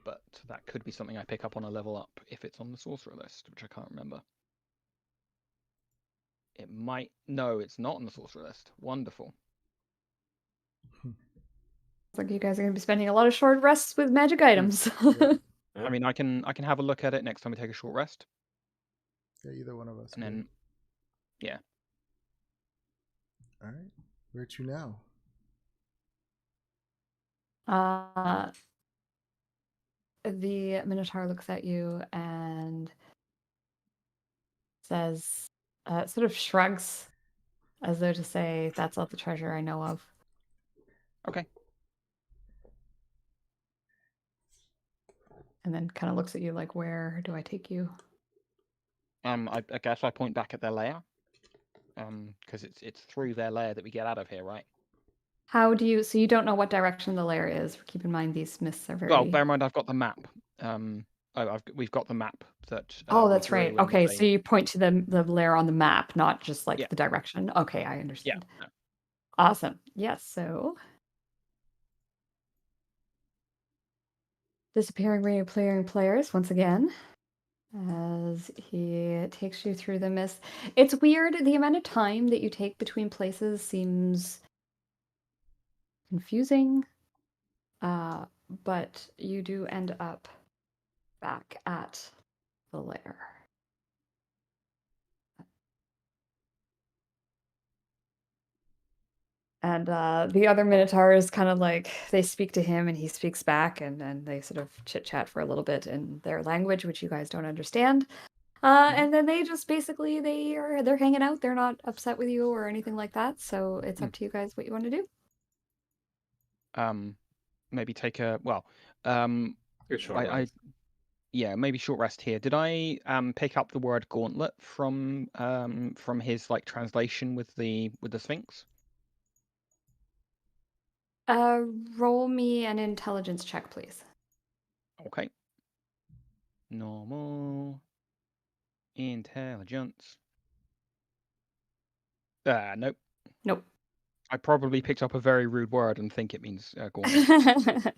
But that could be something I pick up on a level up if it's on the sorcerer list, which I can't remember. It might. No, it's not on the sorcerer list. Wonderful. It's like you guys are going to be spending a lot of short rests with magic items. Yeah. I mean, I can have a look at it next time we take a short rest, Yeah, either one of us. and could. then yeah. All right. Where to now? The Minotaur looks at you and says, sort of shrugs as though to say, "That's not the treasure I know of." Okay. And then kind of looks at you like, "Where do I take you?" I guess I point back at their lair. Because it's through their lair that we get out of here, right? How do you? So you don't know what direction the lair is. Keep in mind these myths are very. Well, bear in mind I've got the map. We've got the map that. Oh, we that's drew right. in Okay, the so you point to the lair on the map, not just like Yeah. the direction. Okay, I Yeah. understand. No. Awesome. Yes. So disappearing, reappearing players once again, as he takes you through the mist. It's weird. The amount of time that you take between places seems confusing, but you do end up back at the lair. And the other Minotaurs kind of like, they speak to him and he speaks back, and they sort of chit chat for a little bit in their language, which you guys don't understand. And then they just basically they're hanging out. They're not upset with you or anything like that. So it's up to you guys what you want to do. Maybe take a You're sure, I yeah, maybe short rest here. Did I pick up the word gauntlet from his like translation with the Sphinx? Roll me an intelligence check, please. Okay. Normal. Intelligence. Nope. Nope. I probably picked up a very rude word and think it means gauntlet.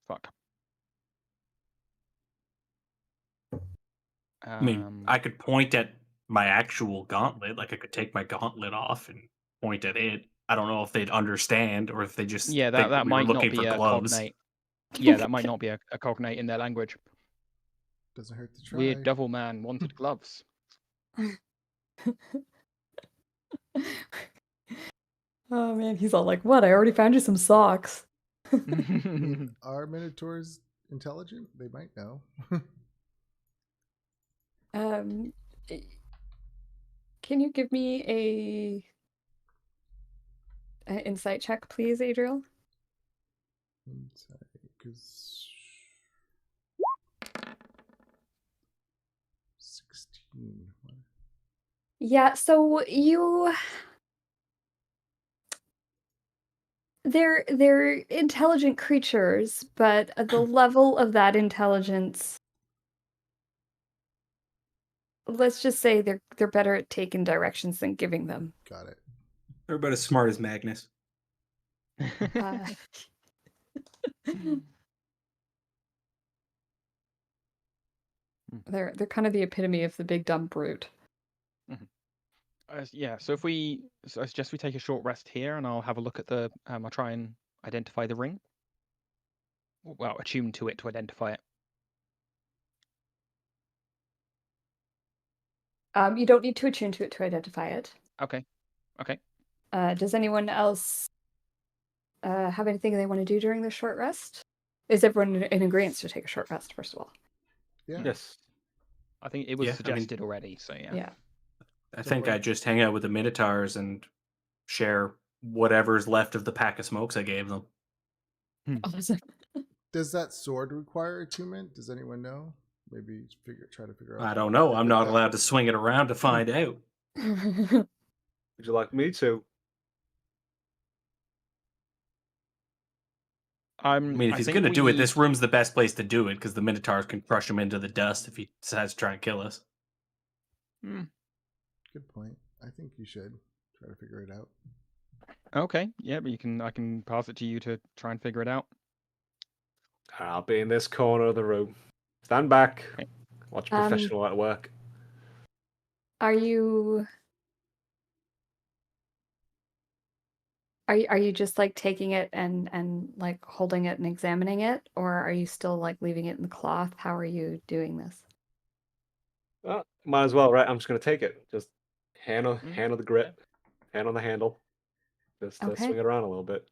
Fuck. I mean, I could point at my actual gauntlet. Like I could take my gauntlet off and point at it. I don't know if they'd understand or if they just Yeah, think that we were might not looking be for a gloves. cognate. Yeah, that might not be a cognate in their language. Doesn't hurt to try. Weird devil man wanted gloves. Oh man, he's all like, "What? I already found you some socks." I mean, are minotaurs intelligent? They might know. Can you give me a insight check, please, Adriel? Insight, 'cause 16. What? Yeah, so they're intelligent creatures, but the level of that intelligence, let's just say they're better at taking directions than giving them. Got it. They're about as smart as Magnus. Uh, they're kind of the epitome of the big dumb brute. Yeah, so I suggest we take a short rest here, and I'll have a look at the. I'll try and identify the ring. Well, attune to it to identify it. You don't need to attune to it to identify it. Okay. Okay. Does anyone else have anything they want to do during this short rest? Is everyone in agreement to take a short rest, first of all? Yeah. Yes. I think it was Yeah, I mean- suggested already, so yeah. Yeah. I think I just hang out with the Minotaurs and share whatever's left of the pack of smokes I gave them. Awesome. Does that sword require attunement? Does anyone know? Maybe try to figure out. I don't know. how to I'm get not that. allowed to swing it around to find out. Would you like me to? I mean, if he's think going to we do it, need- this room's the best place to do it because the Minotaurs can crush him into the dust if he decides to try and kill us. Good point. I think you should try to figure it out. Okay, yeah, but I can pass it to you to try and figure it out. I'll be in this corner of the room. Stand back. Okay. Watch a professional at work. Are you just like taking it and like holding it and examining it, or are you still like leaving it in the cloth? How are you doing this? Well, might as well, right? I'm just gonna take it. Just hand on Mm. the grip, hand on the handle. Just Okay. swing it around a little bit.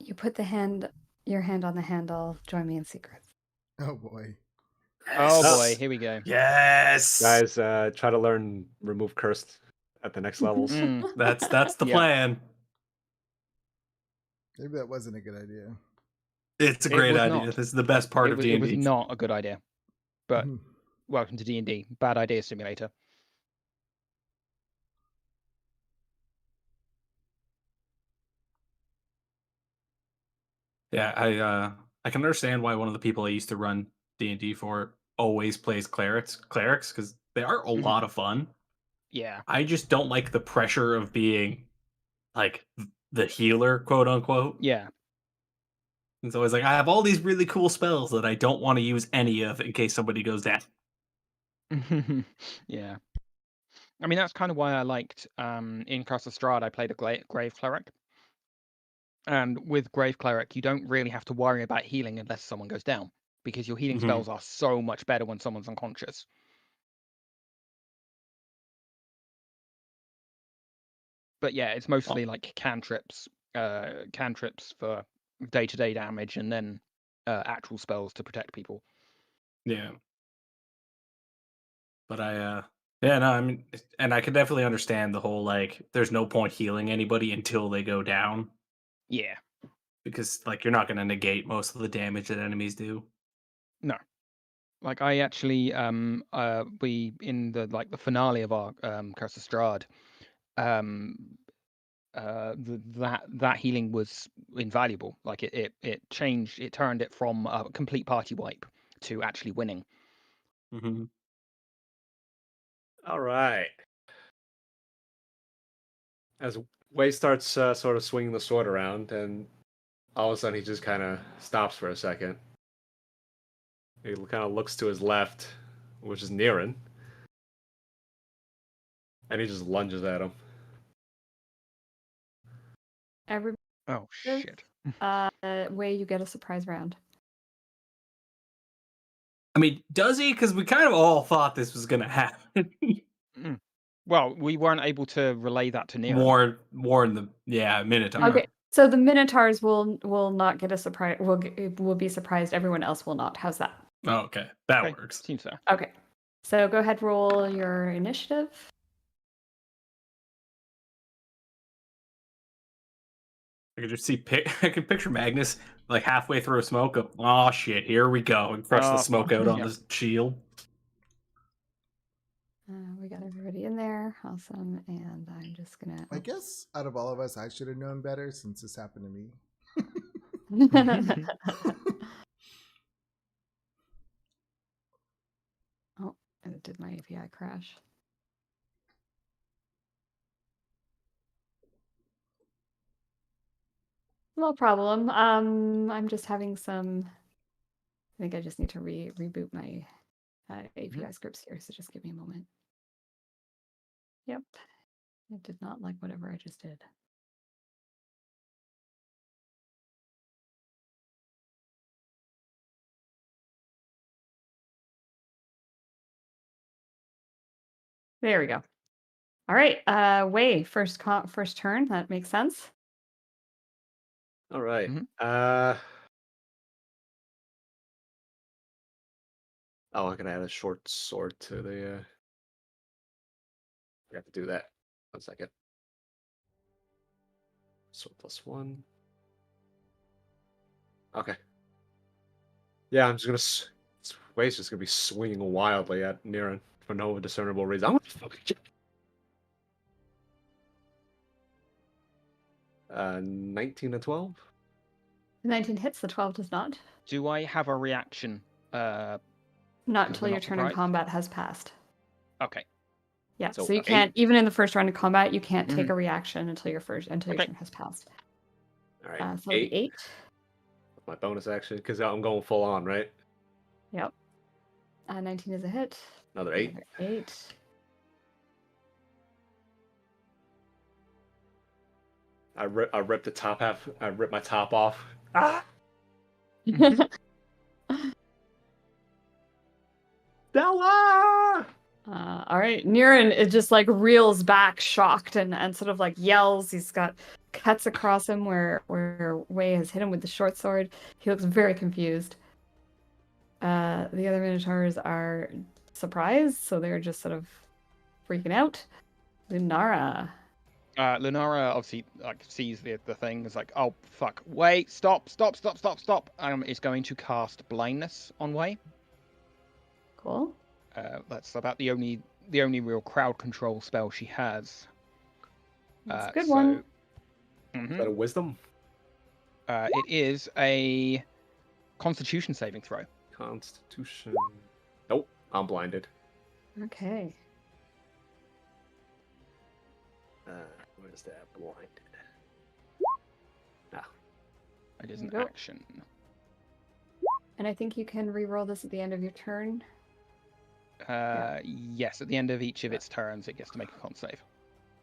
You put your hand on the handle. Join me in secret. Oh boy. Oh Yes. boy, here we go. Yes, Guys, try to learn remove cursed at the next levels. That's the Yeah. plan. Maybe that wasn't a good idea. It's a It great was idea. not. This is the best part of It was D&D. not a good idea. But Mhm. welcome to D&D. Bad idea simulator. Yeah, I can understand why one of the people I used to run D&D for always plays clerics because they are a lot of fun. Yeah. I just don't like the pressure of being like the healer, quote unquote. Yeah. It's always like I have all these really cool spells that I don't want to use any of in case somebody goes down. Yeah. I mean, that's kind of why I liked in Cross of Strahd, I played a Grave Cleric. And with Grave Cleric, you don't really have to worry about healing unless someone goes down, because your healing Mhm. spells are so much better when someone's unconscious. But yeah, it's mostly like cantrips for day-to-day damage, and then actual spells to protect people. Yeah. But I mean, and I could definitely understand the whole like, there's no point healing anybody until they go down Yeah. because like you're not going to negate most of the damage that enemies do. No. Like I actually we in the finale of our Curse of Strahd, that healing was invaluable. Like it changed, it turned it from a complete party wipe to actually winning. Mm-hmm. All right. As Wei starts sort of swinging the sword around, and all of a sudden he just kind of stops for a second. He kind of looks to his left, which is Niran, and he just lunges at him. Every Oh shit. way you get a surprise round. I mean, does he? Because we kind of all thought this was going to happen. Well, we weren't able to relay that to Niran. more in the Minotaur. Okay, so the Minotaurs will not get a surprise. Will be surprised. Everyone else will not. How's that? Oh, okay, that Okay, works. seems fair. Okay, so go ahead, roll your initiative. I could just see. I could picture Magnus like halfway through a smoke. Of, oh shit! Here we go, and crush the smoke out on yeah. the shield. We got everybody in there. Awesome. And I'm just gonna. I guess out of all of us, I should have known better since this happened to me. Oh, and did my API crash? No problem. I'm just having some. I think I just need to reboot my API scripts here. So just give me a moment. Yep. It did not like whatever I just did. There we go. All right. Wei, first turn. That makes sense. All right. Oh, I can add a short sword to the. I have to do that. 1 second. Sword +1. Okay. Yeah, I'm just gonna. Wei's just gonna be swinging wildly at Niran for no discernible reason. I'm gonna fucking. 19 and 12. 19 hits. The 12 does not. Do I have a reaction? Not Because until we're your not turn in surprised? combat has passed. Okay. Yeah, So, so you 8. can't even in the first round of combat, you can't take Mhm. a reaction until your Okay. turn has passed. All right. So it'll be 8. My bonus action because I'm going full on, right? Yep. 19 is a hit. Another 8. Another 8. I ripped the top half. I ripped my top off. Ah! Stella! All right, Niran it just like reels back, shocked, and sort of like yells. He's got cuts across him where Wei has hit him with the short sword. He looks very confused. The other Minotaurs are surprised, so they're just sort of freaking out. Lunara. Lunara obviously like sees the thing. It's like, oh fuck, Wei, stop. It's going to cast blindness on Wei. Cool. That's about the only real crowd control spell she has. That's a good one. Is that a wisdom? It is a Constitution saving throw. Constitution. Nope, I'm blinded. Okay. Where's that blinded? Ah. It is There an you go. action. And I think you can re-roll this at the end of your turn. Yes, at the end of each of its turns, it gets to make a con save.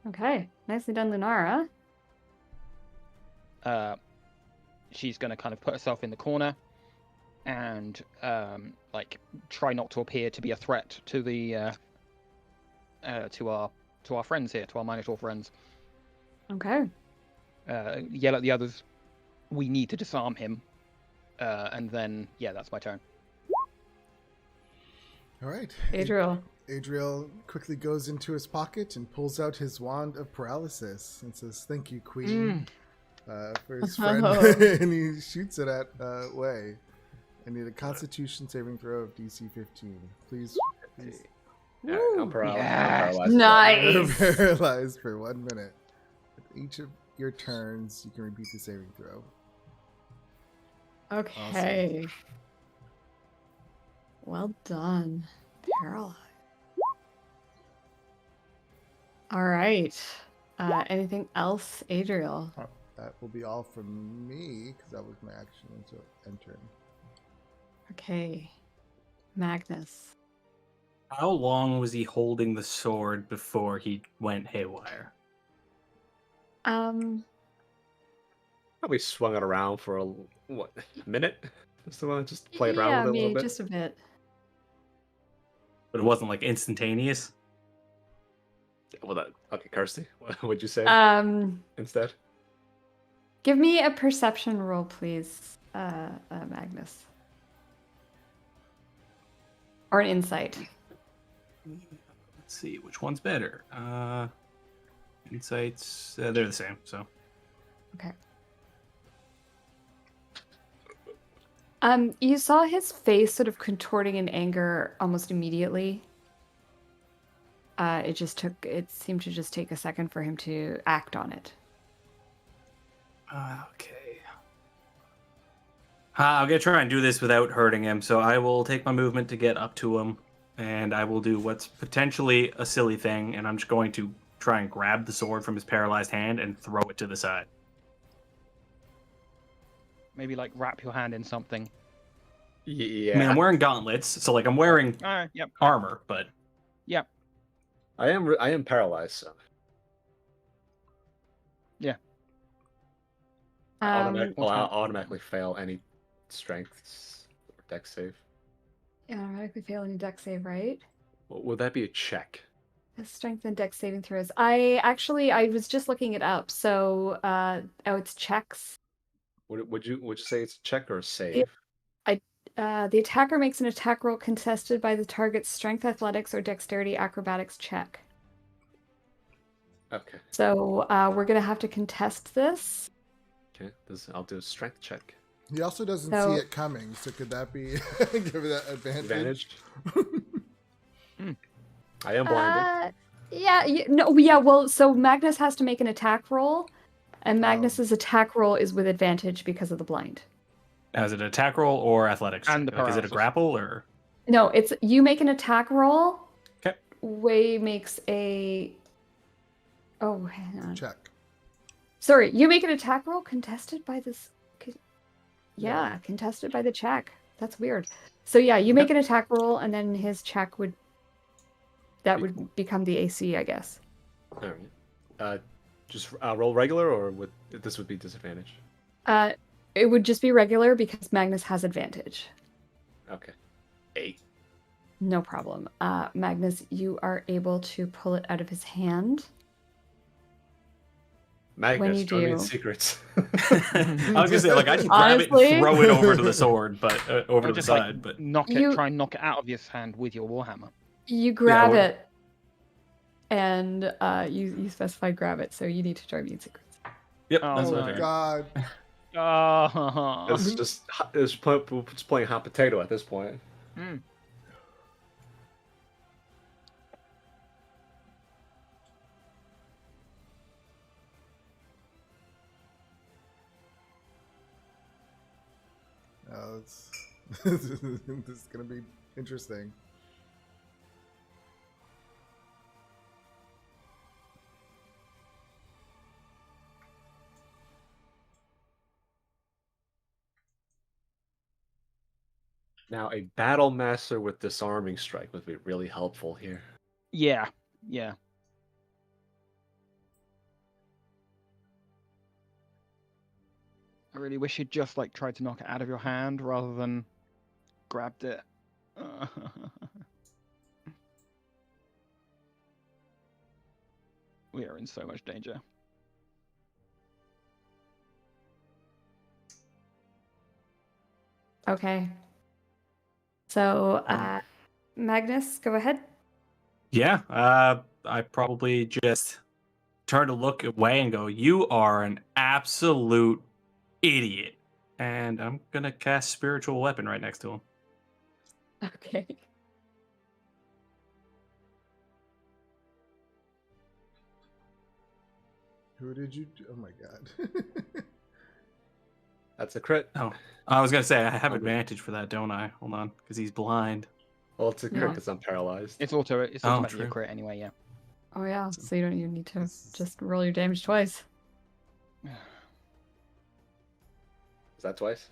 Okay. Nicely done, Lunara. She's going to kind of put herself in the corner and like try not to appear to be a threat to the to our friends here, to our Minotaur friends. Okay. Yell at the others, we need to disarm him. And then, yeah, that's my turn. All right. Adriel. Adriel quickly goes into his pocket and pulls out his wand of paralysis and says, "Thank you, Queen," for his friend, and he shoots it at Wei. I need a Constitution saving throw of DC 15. Please. All right, I'm Woo. paralyzed. Yes. I'm paralyzed. You're Nice. paralyzed for 1 minute. At each of your turns, you can repeat the saving throw. Okay. Well done. Paralyzed. All right. Anything else, Adriel? That will be all from me because that was my action until end turn. Okay. Magnus. How long was he holding the sword before he went haywire? Um. Probably swung it around for a minute? Just play around Yeah, with it a little maybe bit. just a bit. But it wasn't like instantaneous. Well, okay, Kirsty, what would you say instead? Give me a perception roll, please, Magnus. Or an insight. Let's see which one's better. Insights, they're the same. So Okay. You saw his face sort of contorting in anger almost immediately. It seemed to just take a second for him to act on it. okay. I'm gonna try and do this without hurting him. So I will take my movement to get up to him, and I will do what's potentially a silly thing, and I'm just going to try and grab the sword from his paralyzed hand and throw it to the side. Maybe like wrap your hand in something. Yeah. I mean, I'm wearing gauntlets, so like I'm wearing All right. Yep. armor, but Yep. I am paralyzed, so I'll automatically fail any strengths or dex save. Yeah, automatically fail any dex save, right? Would that be a check? Strength and dex saving throws. I was just looking it up. So, it's checks. Would you say it's a check or a save? The attacker makes an attack roll contested by the target's strength, athletics, or dexterity acrobatics check. Okay. So we're gonna have to contest this. Okay. I'll do a strength check. He also doesn't So- see it coming, so could that be give it that advantage? I am blinded. Well, so Magnus has to make an attack roll, and Magnus's attack roll is with advantage because of the blind. as an attack roll or athletics? And check? the Like, is it a paralysis. grapple or? No, it's you make an attack roll. Okay. Way makes a. Oh, hang on. Check. Sorry, you make an attack roll contested by this. Yeah, contested by the check. That's weird. So yeah, you make an attack roll, and then his check would become the AC, I guess. All right. Just roll regular, or this would be disadvantage? It would just be regular because Magnus has advantage. Okay. 8. No problem. Magnus, you are able to pull it out of his hand. Magnus, you show me do. the secrets. I was gonna say like I can grab it Honestly? and throw it over to the sword, but over Or to the just side. like But try and knock it out of his hand with your warhammer. You grab well- it, and you specified grab it, so you need to try me in secrets. yep, Oh, that's what Oh I figured. God. Oh. It's just playing hot potato at this point. Mm. This is gonna be interesting. Now, a battle master with disarming strike would be really helpful here. Yeah. Yeah. I really wish you'd just like tried to knock it out of your hand rather than grabbed it. We are in so much danger. Okay. So, Magnus, go ahead. Yeah, I probably just turn to look away and go, "You are an absolute idiot," and I'm gonna cast Spiritual Weapon right next to him. Okay. Who did you? Oh my god. That's a crit. Oh, I was gonna say I have Okay. advantage for that, don't I? Hold on, because he's blind. Well, it's a crit Yeah. because I'm paralyzed. It's Oh, automatically a true. crit anyway. Yeah. Oh yeah, so you don't even need to This is- just roll your damage twice. Is that twice?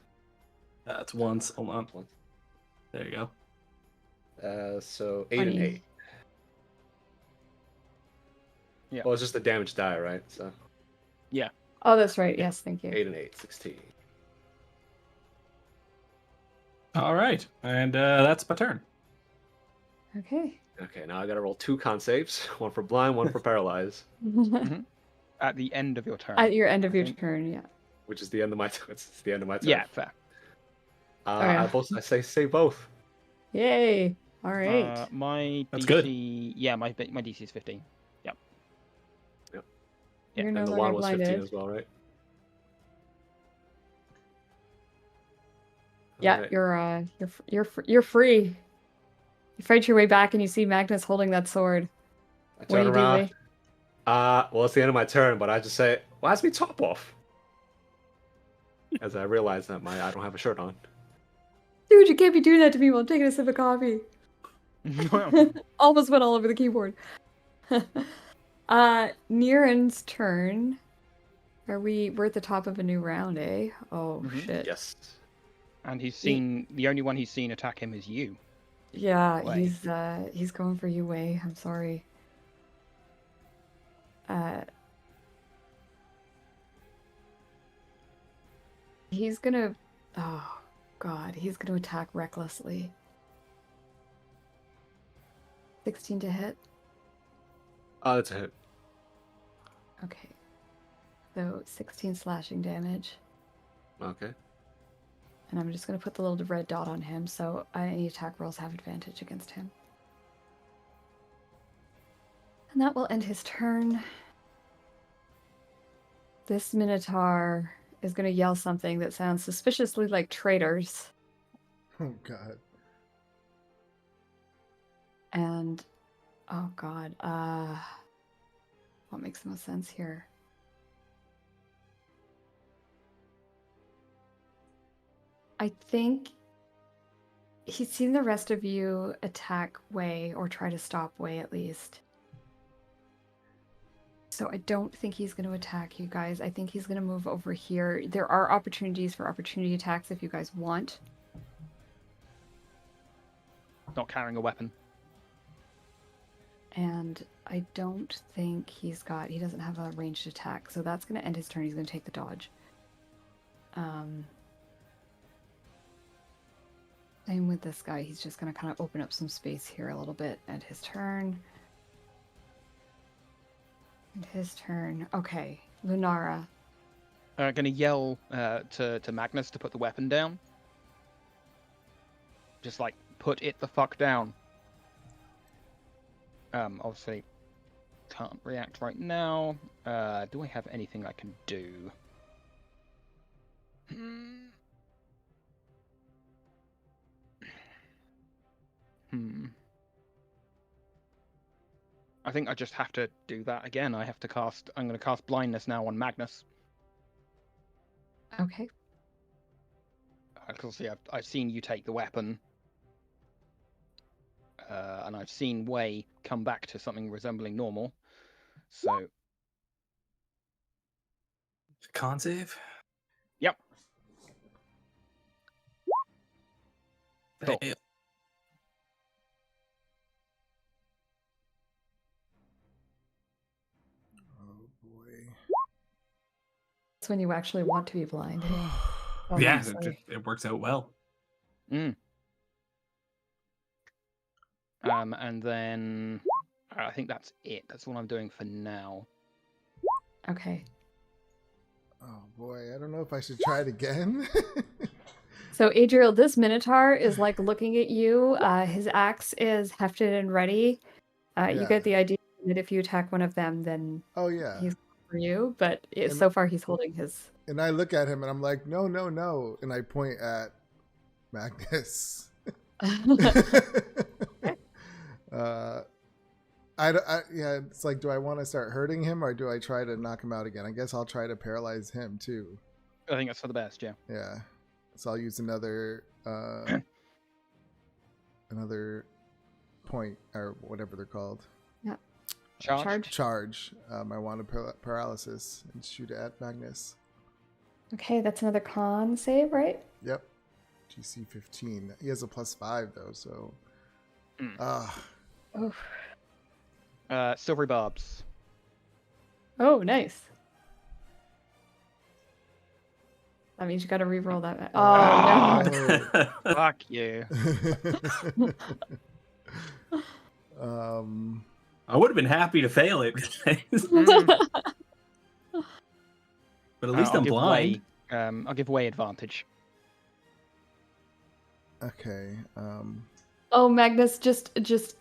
That's once. Hold on. Once. There you go. So 8 and 20. 8. Yeah. Well, it's just the damage die, right? So Oh, that's right. Yes, thank you. 8 and 8, 16. All right, and that's my turn. Okay. Okay, now I gotta roll 2 con saves. One for blind, one for paralyzed. At the end of your turn. At your end of I your think. turn, yeah. Which is the end of my it's the end of my turn. Yeah, fair. yeah. I say both. Yay! All right. My That's DC, good. yeah, my DC is 15. Yep. Yep. You're no And the longer one was 15 blinded. as well, right? Yeah, Alright. you're free. You fight your way back and you see Magnus holding that sword. I What do turn you do, around. Lee? Well, it's the end of my turn, but I just say, "Why is me top off?" As I realize that I don't have a shirt on. Dude, you can't be doing that to me while I'm taking a sip of coffee. Almost went all over the keyboard. Niren's turn. We're at the top of a new round, eh? Oh Mhm. shit. Yes. And the only one he's seen attack him is you. Yeah, Wei. he's going for you, Wei. I'm sorry. He's gonna oh god, he's gonna attack recklessly. 16 to hit. Oh, that's a hit. Okay. So 16 slashing damage. Okay. And I'm just going to put the little red dot on him, so any attack rolls have advantage against him. And that will end his turn. This Minotaur is going to yell something that sounds suspiciously like traitors. Oh god. And, oh god, what makes the most sense here? I think he's seen the rest of you attack Wei, or try to stop Wei at least. So I don't think he's going to attack you guys. I think he's going to move over here. There are opportunities for opportunity attacks if you guys want. Not carrying a weapon. And I don't think he doesn't have a ranged attack. So that's going to end his turn. He's going to take the dodge. Same with this guy. He's just going to kind of open up some space here a little bit at his turn. And his turn. Okay, Lunara. Gonna yell to Magnus to put the weapon down. Just like, put it the fuck down. Obviously, can't react right now. Do I have anything I can do? I think I just have to do that again. I'm going to cast blindness now on Magnus. Okay. Because I've seen you take the weapon. And I've seen Wei come back to something resembling normal. So, Con save. yep. Cool. Hey, Oh boy. That's when you actually want to be blind. Hey? Oh, yeah, I'm sorry. it works out well. And then I think that's it. That's all I'm doing for now. Okay. Oh boy, I don't know if I should try it again. So, Adriel, this Minotaur is like looking at you. His axe is hefted and ready. You Yeah. get the idea that if you attack one of them, then Oh yeah. he's for you. But Am- so far, he's holding his And I look at him and I'm like, no, no, no. And I point at Magnus. Yeah, it's like, do I want to start hurting him or do I try to knock him out again? I guess I'll try to paralyze him too. I think that's for the best, yeah. Yeah. So I'll use another another point or whatever they're called. Charge. I want a paralysis and shoot at Magnus. Okay, that's another con save, right? Yep. GC 15. He has a +5 though, so. Oh. Silvery barbs. Oh, nice. That means you got to re-roll that. Oh no. Fuck you. I would have been happy to fail it, but at least I'm blind. I'll give way advantage. Okay. Oh, Magnus, just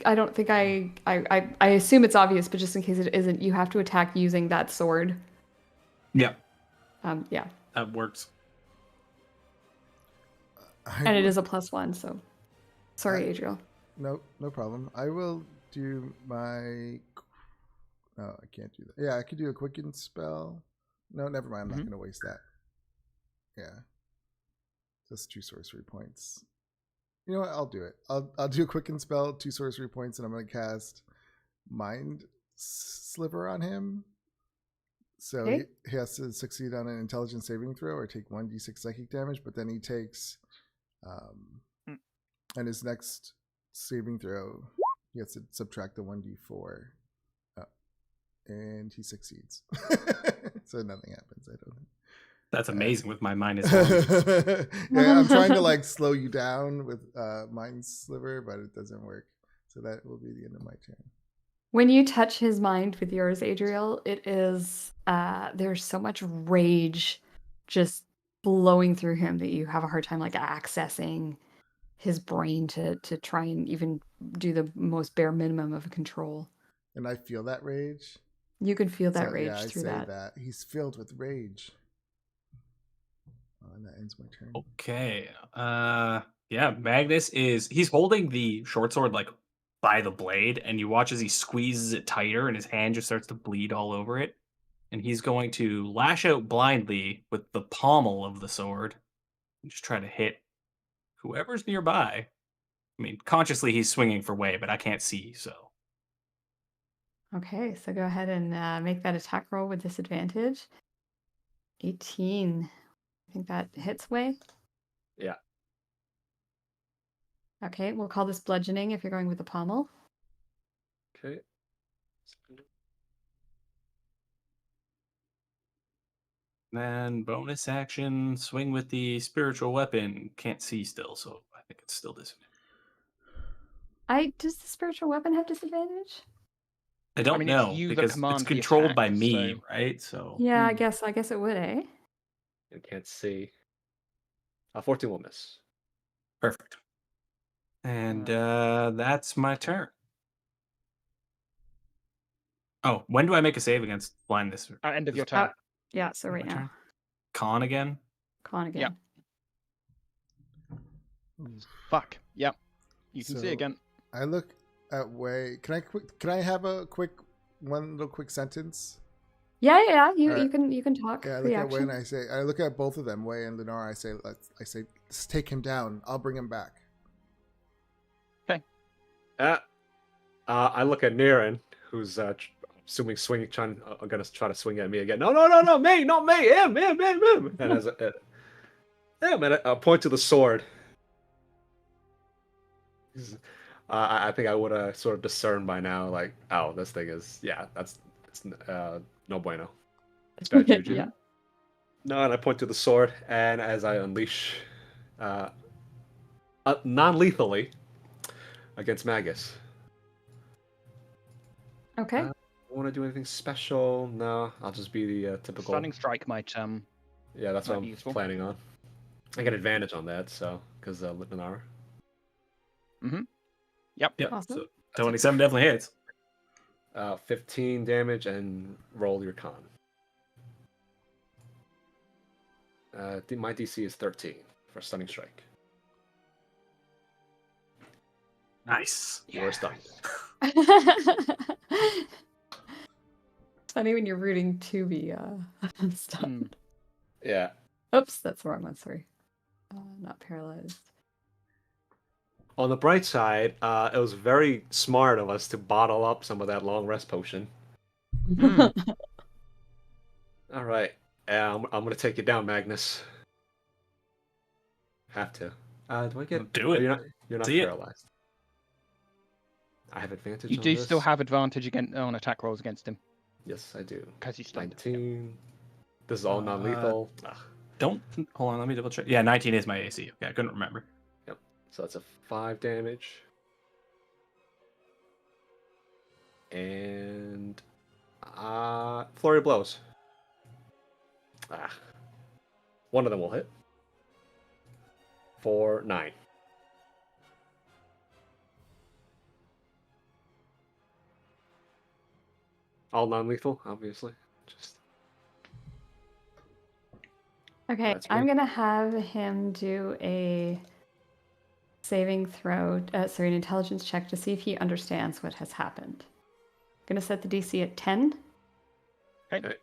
I don't think I assume it's obvious, but just in case it isn't, you have to attack using that sword. Yeah. Yeah. That works. And it is a +1, so sorry, Adriel. No problem. I will do my. No, I can't do that. Yeah, I could do a quicken spell. No, never mind. I'm not going to waste that. Yeah, just 2 sorcery points. You know what? I'll do it. I'll do a quicken spell, 2 sorcery points, and I'm going to cast Mind Sliver on him. So Okay. he has to succeed on an intelligence saving throw or take 1d6 psychic damage, but then he takes, and his next saving throw, he has to subtract the 1d4, and he succeeds. So nothing happens. I don't think. That's amazing with my -1. Yeah, I'm trying to like slow you down with Mind Sliver, but it doesn't work. So that will be the end of my turn. When you touch his mind with yours, Adriel, it is there's so much rage just flowing through him that you have a hard time like accessing his brain to try and even do the most bare minimum of control. And I feel that rage. You can feel that So, rage yeah, I through say that. he's filled with rage. And that ends my turn. Okay. Yeah, Magnus he's holding the short sword like by the blade, and you watch as he squeezes it tighter and his hand just starts to bleed all over it. And he's going to lash out blindly with the pommel of the sword and just try to hit whoever's nearby. I mean, consciously he's swinging for way, but I can't see, so. Okay, so go ahead and make that attack roll with disadvantage. 18. I think that hits Way. Yeah. Okay, we'll call this bludgeoning if you're going with the pommel. Okay. Then bonus action, swing with the spiritual weapon. Can't see still, so I think it's still disadvantage. Does the spiritual weapon have disadvantage? I don't mean, it's know you that because command it's the controlled by attack, me, so- right? So Yeah, I guess it would, eh? I can't see. 14 will miss. perfect. And that's my turn. Oh, when do I make a save against blindness? End of your Is- turn. Yeah, so right my now. turn? Con again? Con again. Fuck. Yep. You can see So- again. I look at Way. Can I have one little quick sentence? Yeah. You Alright. you can talk. Yeah, I free look at Way action. and I look at both of them, Way and Lenora. I say, let's take him down. I'll bring him back. I look at Niran, who's assuming gonna try to swing at me again. No, me, not me, him. And as I point to the sword. I think I would have sort of discerned by now, like, oh, this thing is, that's no bueno. It's bad juju. Yeah. No, and I point to the sword, and as I unleash, non-lethally, against Magus. Okay. Don't want to do anything special. No, I'll just be the typical. Stunning strike might Yeah, that's what might be I'm useful. planning on. I get advantage on that, so because Lenara. Yep. Yeah. Awesome. So 27 definitely hits. 15 damage and roll your con. My DC is 13 for stunning strike. Nice. You are stunned. It's funny when you're rooting to be stunned. Yeah. Oops, that's the wrong one. Sorry. Not paralyzed. On the bright side, it was very smart of us to bottle up some of that long rest potion. All right. I'm going to take you down, Magnus. Have to. Do I get... Do it. You're not See it. paralyzed. I have advantage You on do this. still have advantage on attack rolls against him Yes, I do. because he's stunned. 19. This is all non-lethal. Don't hold on. Let me double check. Yeah, 19 is my AC. Okay, I couldn't remember. Yep. So that's a 5 damage. And flurry of blows. One of them will hit. For 9. All non-lethal, obviously. Just Okay, That's I'm me. gonna have him do a saving throw, an intelligence check to see if he understands what has happened. Gonna set the DC at 10. Okay.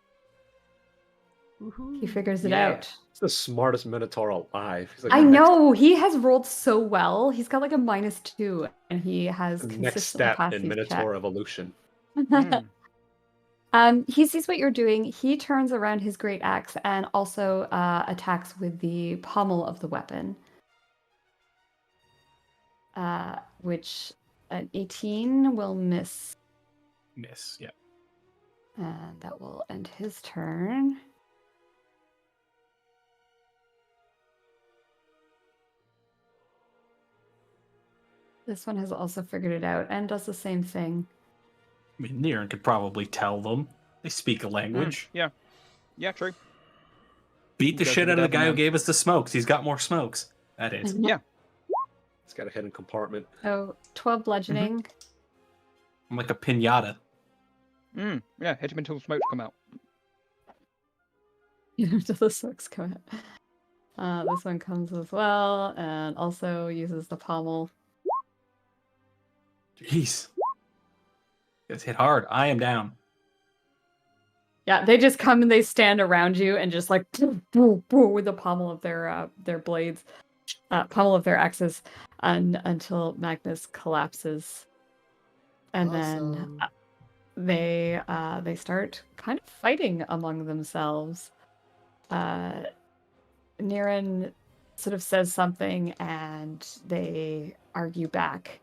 He figures it Yeah. out. He's the smartest Minotaur alive. He's like I the next- know, he has rolled so well. He's got like a -2, and he has the next consistently step passed in these Minotaur evolution. checks. He sees what you're doing. He turns around his great axe and also attacks with the pommel of the weapon, which an 18 will miss, Miss. Yeah. and that will end his turn. This one has also figured it out and does the same thing. I mean, Niran could probably tell them. They speak a language. Yeah, true. Beat the Go shit for out the of the guy who Devilman. gave us the smokes. He's got more smokes. That is. Yeah. He's got a hidden compartment. So 12 bludgeoning. I'm like a pinata. Yeah, hit him until the smokes come out. Until the smokes come out. This one comes as well, and also uses the pommel. Jeez. You guys hit hard. I am down. Yeah, they just come and they stand around you and just like with the pommel of their blades, pommel of their axes, and until Magnus collapses, and Awesome. then they start kind of fighting among themselves. Niran sort of says something, and they argue back.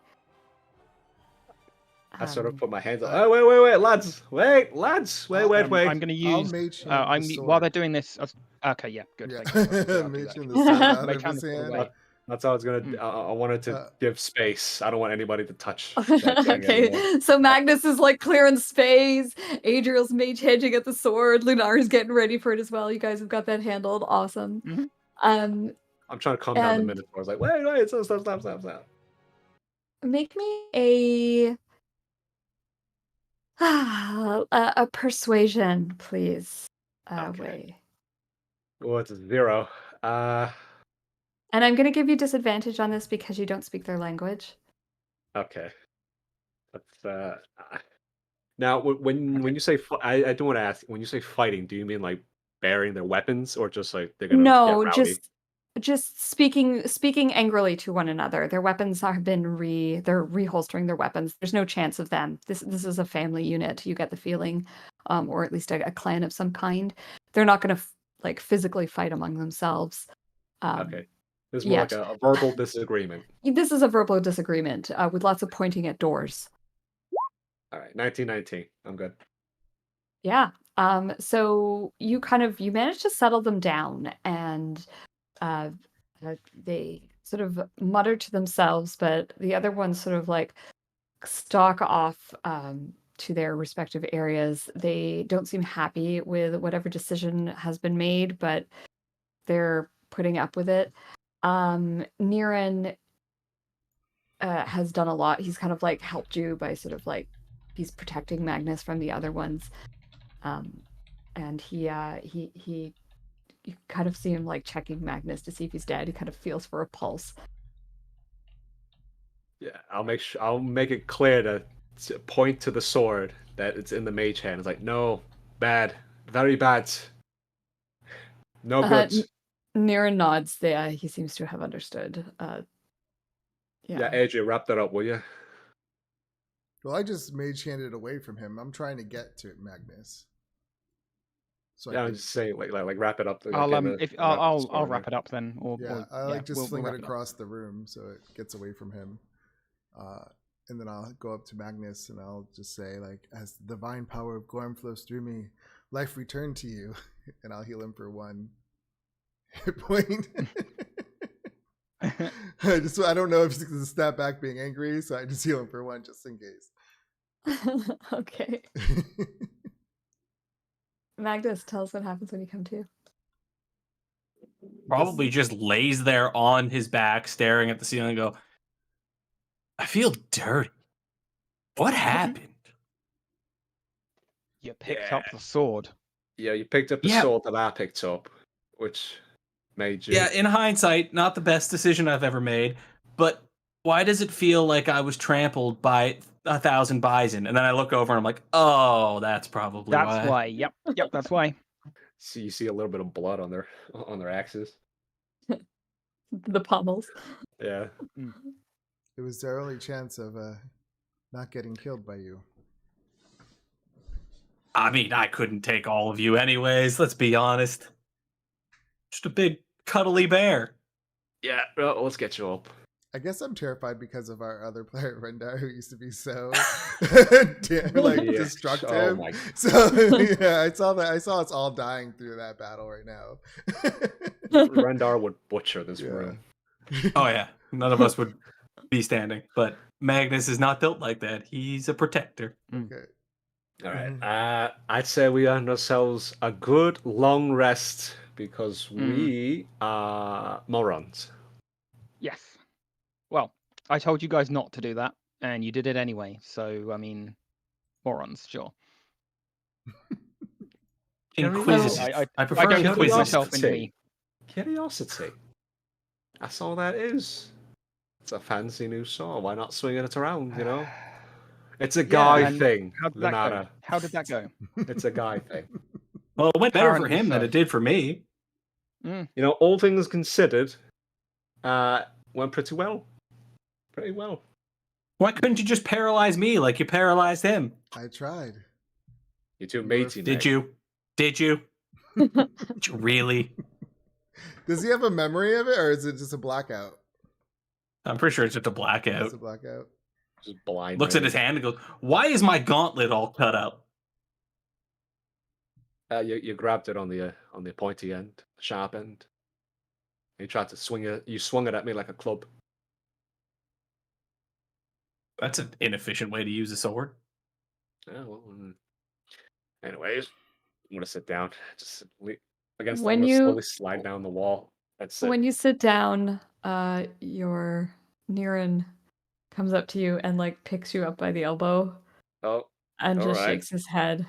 I sort of Um, put my hands up. Oh, wait, lads. Wait. I'm going to I'll use. mage hand I'm the while they're sword. doing this. Okay, yeah, good. Yeah. Thank you. I'll do Mage that. hand the sword out Mage of hand his the sword hand. away. That's how I was gonna. Mm. I wanted to give space. I don't want anybody to touch. that thing anymore. Okay, so Magnus is like clearing space. Adriel's mage hedging at the sword. Lunar's getting ready for it as well. You guys have got that handled. Awesome. Mhm. Um, I'm trying to calm down the And- Minotaur. I was like, wait, stop. make me a persuasion, please. Okay. Way. Oh, it's a 0. And I'm gonna give you disadvantage on this because you don't speak their language. Okay. That's Now, when you say I do want to ask, when you say fighting, do you mean like bearing their weapons, or just like they're gonna No, get rowdy? just speaking angrily to one another. Their weapons have been they're reholstering their weapons. There's no chance of them. This is a family unit. You get the feeling, or at least a clan of some kind. They're not going to like physically fight among themselves. Okay. This is more like yet. a verbal disagreement. This is a verbal disagreement with lots of pointing at doors. All right, 1919. I'm good. Yeah. So you manage to settle them down, and they sort of mutter to themselves, but the other ones sort of like stalk off to their respective areas. They don't seem happy with whatever decision has been made, but they're putting up with it. Niran has done a lot. He's kind of like helped you by sort of like he's protecting Magnus from the other ones. And he you kind of see him like checking Magnus to see if he's dead. He kind of feels for a pulse. Yeah, I'll make it clear to point to the sword that it's in the mage hand. It's like, no, bad, very bad, no good. Niran nods. He seems to have understood. Yeah, Adrian, wrap that up, will you? Well, I just mage handed it away from him. I'm trying to get to Magnus. So Yeah, I'm just saying, like wrap it up. Like, I'll wrap it up then. I just swing wrap it it up. across the room so it gets away from him. And then I'll go up to Magnus and I'll just say, like, as the divine power of Gorm flows through me, life returned to you. And I'll heal him for 1 hit point. I don't know if he's going to snap back being angry, so I just heal him for 1 just in case. Okay. Magnus, tell us what happens when you come to. Probably just lays there on his back, staring at the ceiling and go, I feel dirty. What happened? You picked up the sword. Yeah, you picked up the sword that I picked up, which made you... Yeah, in hindsight, not the best decision I've ever made, but why does it feel like I was trampled by 1,000 bison? And then I look over and I'm like, oh, that's probably why. That's why. Yep, that's why. So you see a little bit of blood on their axes. The pommels. Yeah. It was their only chance of not getting killed by you. I mean, I couldn't take all of you anyways, let's be honest. Just a big cuddly bear. Yeah, well, let's get you up. I guess I'm terrified because of our other player, Rendar, who used to be so destructive. Oh my. So yeah, I saw that. I saw us all dying through that battle right now. Rendar would butcher this room. Oh yeah, none of us would be standing, but Magnus is not built like that. He's a protector. Okay. All right. I'd say we earned ourselves a good long rest because we are morons. Yes. Well, I told you guys not to do that, and you did it anyway. So, I mean, morons, sure. Inquisitive. I prefer I don't include inquisitive. myself in we. Curiosity. That's all that is. It's a fancy new sword. Why not swinging it around, you know? It's a guy thing, Lunara. How did that go? It's a guy thing. Well, it went better for Apparently him than so. it did for me. You know, all things considered, went pretty well. Pretty well. Why couldn't you just paralyze me like you paralyzed him? I tried. You're too matey. Did you? Did you? Did you really? Does he have a memory of it, or is it just a blackout? I'm pretty sure it's just a blackout. It's a blackout. Just blind. Looks at his hand and goes, "Why is my gauntlet all cut out?" You grabbed it on the pointy end, sharp end. You tried to swing it. You swung it at me like a club. That's an inefficient way to use a sword. Yeah, well, anyways, I'm gonna sit down. Just against. When I'm gonna you- slowly slide down the wall. That's it. When you sit down, your Niran comes up to you and like picks you up by the elbow Oh, and just alright. shakes his head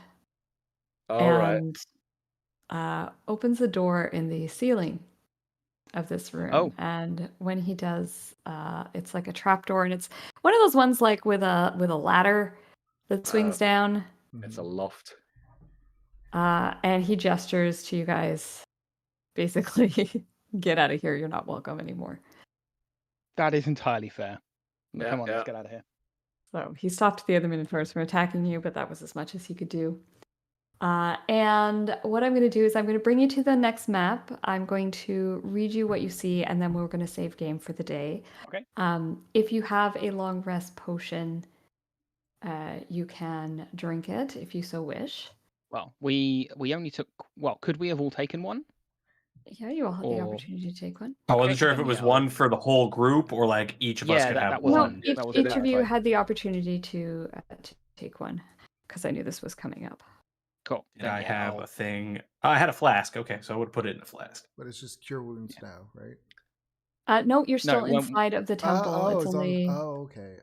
all right. and opens the door in the ceiling of this room. Oh. And when he does, it's like a trapdoor, and it's one of those ones like with a ladder that swings down. It's a loft. And he gestures to you guys, basically, get out of here. You're not welcome anymore. That is entirely fair. Yeah, Come on, yeah. let's get out of here. So he stopped the other Minotaurs from attacking you, but that was as much as he could do. And what I'm going to do is I'm going to bring you to the next map. I'm going to read you what you see, and then we're going to save game for the day. Okay. If you have a long rest potion, you can drink it if you so wish. Well, we only took. Well, could we have all taken one? Yeah, you all have the Or- opportunity to take one. I wasn't Okay, sure if then it was yeah, one for the whole group or like each of us Yeah, could that have was No, one. that was each of you clarified. had the opportunity to take one, because I knew this was coming up. Cool. Did Then I yeah, have I'll- a thing? I had a flask. Okay, so I would put it in a flask. But it's just cure wounds now, right? No, you're still when- inside of the temple. It's it's only okay.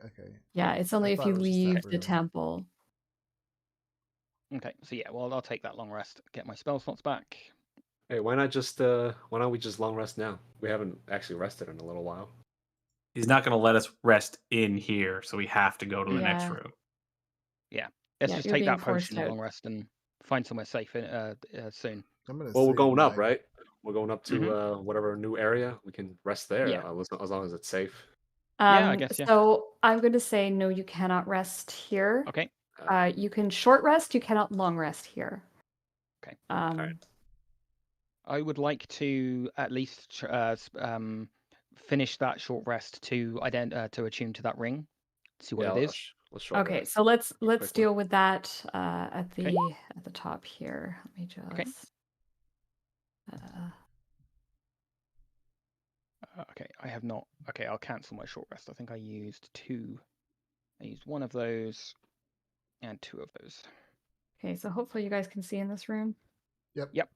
yeah, it's only I if thought you it was just leave that the room. temple. Okay, so yeah, well, I'll take that long rest, get my spell slots back. Hey, why don't we just long rest now? We haven't actually rested in a little while. He's not going to let us rest in here, so we have to go to the next Yeah. room. Let's Yeah, just you're take being that forced potion, out. long rest, and find somewhere safe soon. I'm gonna Well, we're save going up, my- right? We're going up to Mhm. Whatever new area. We can rest there Yeah. as long as it's safe. Yeah, I guess, yeah. So I'm going to say no, you cannot rest here. Okay. You can short rest, you cannot long rest here. Okay. Um, I would like to at least finish that short rest to attune to that ring, see what Yeah, it is. let's short okay, rest so let's quickly. deal with that at Okay. the top here. Let me Okay. just. Okay, I have not. Okay, I'll cancel my short rest. I think I used two. I used one of those and two of those. Okay, so hopefully you guys can see in this room. Yep. Yep.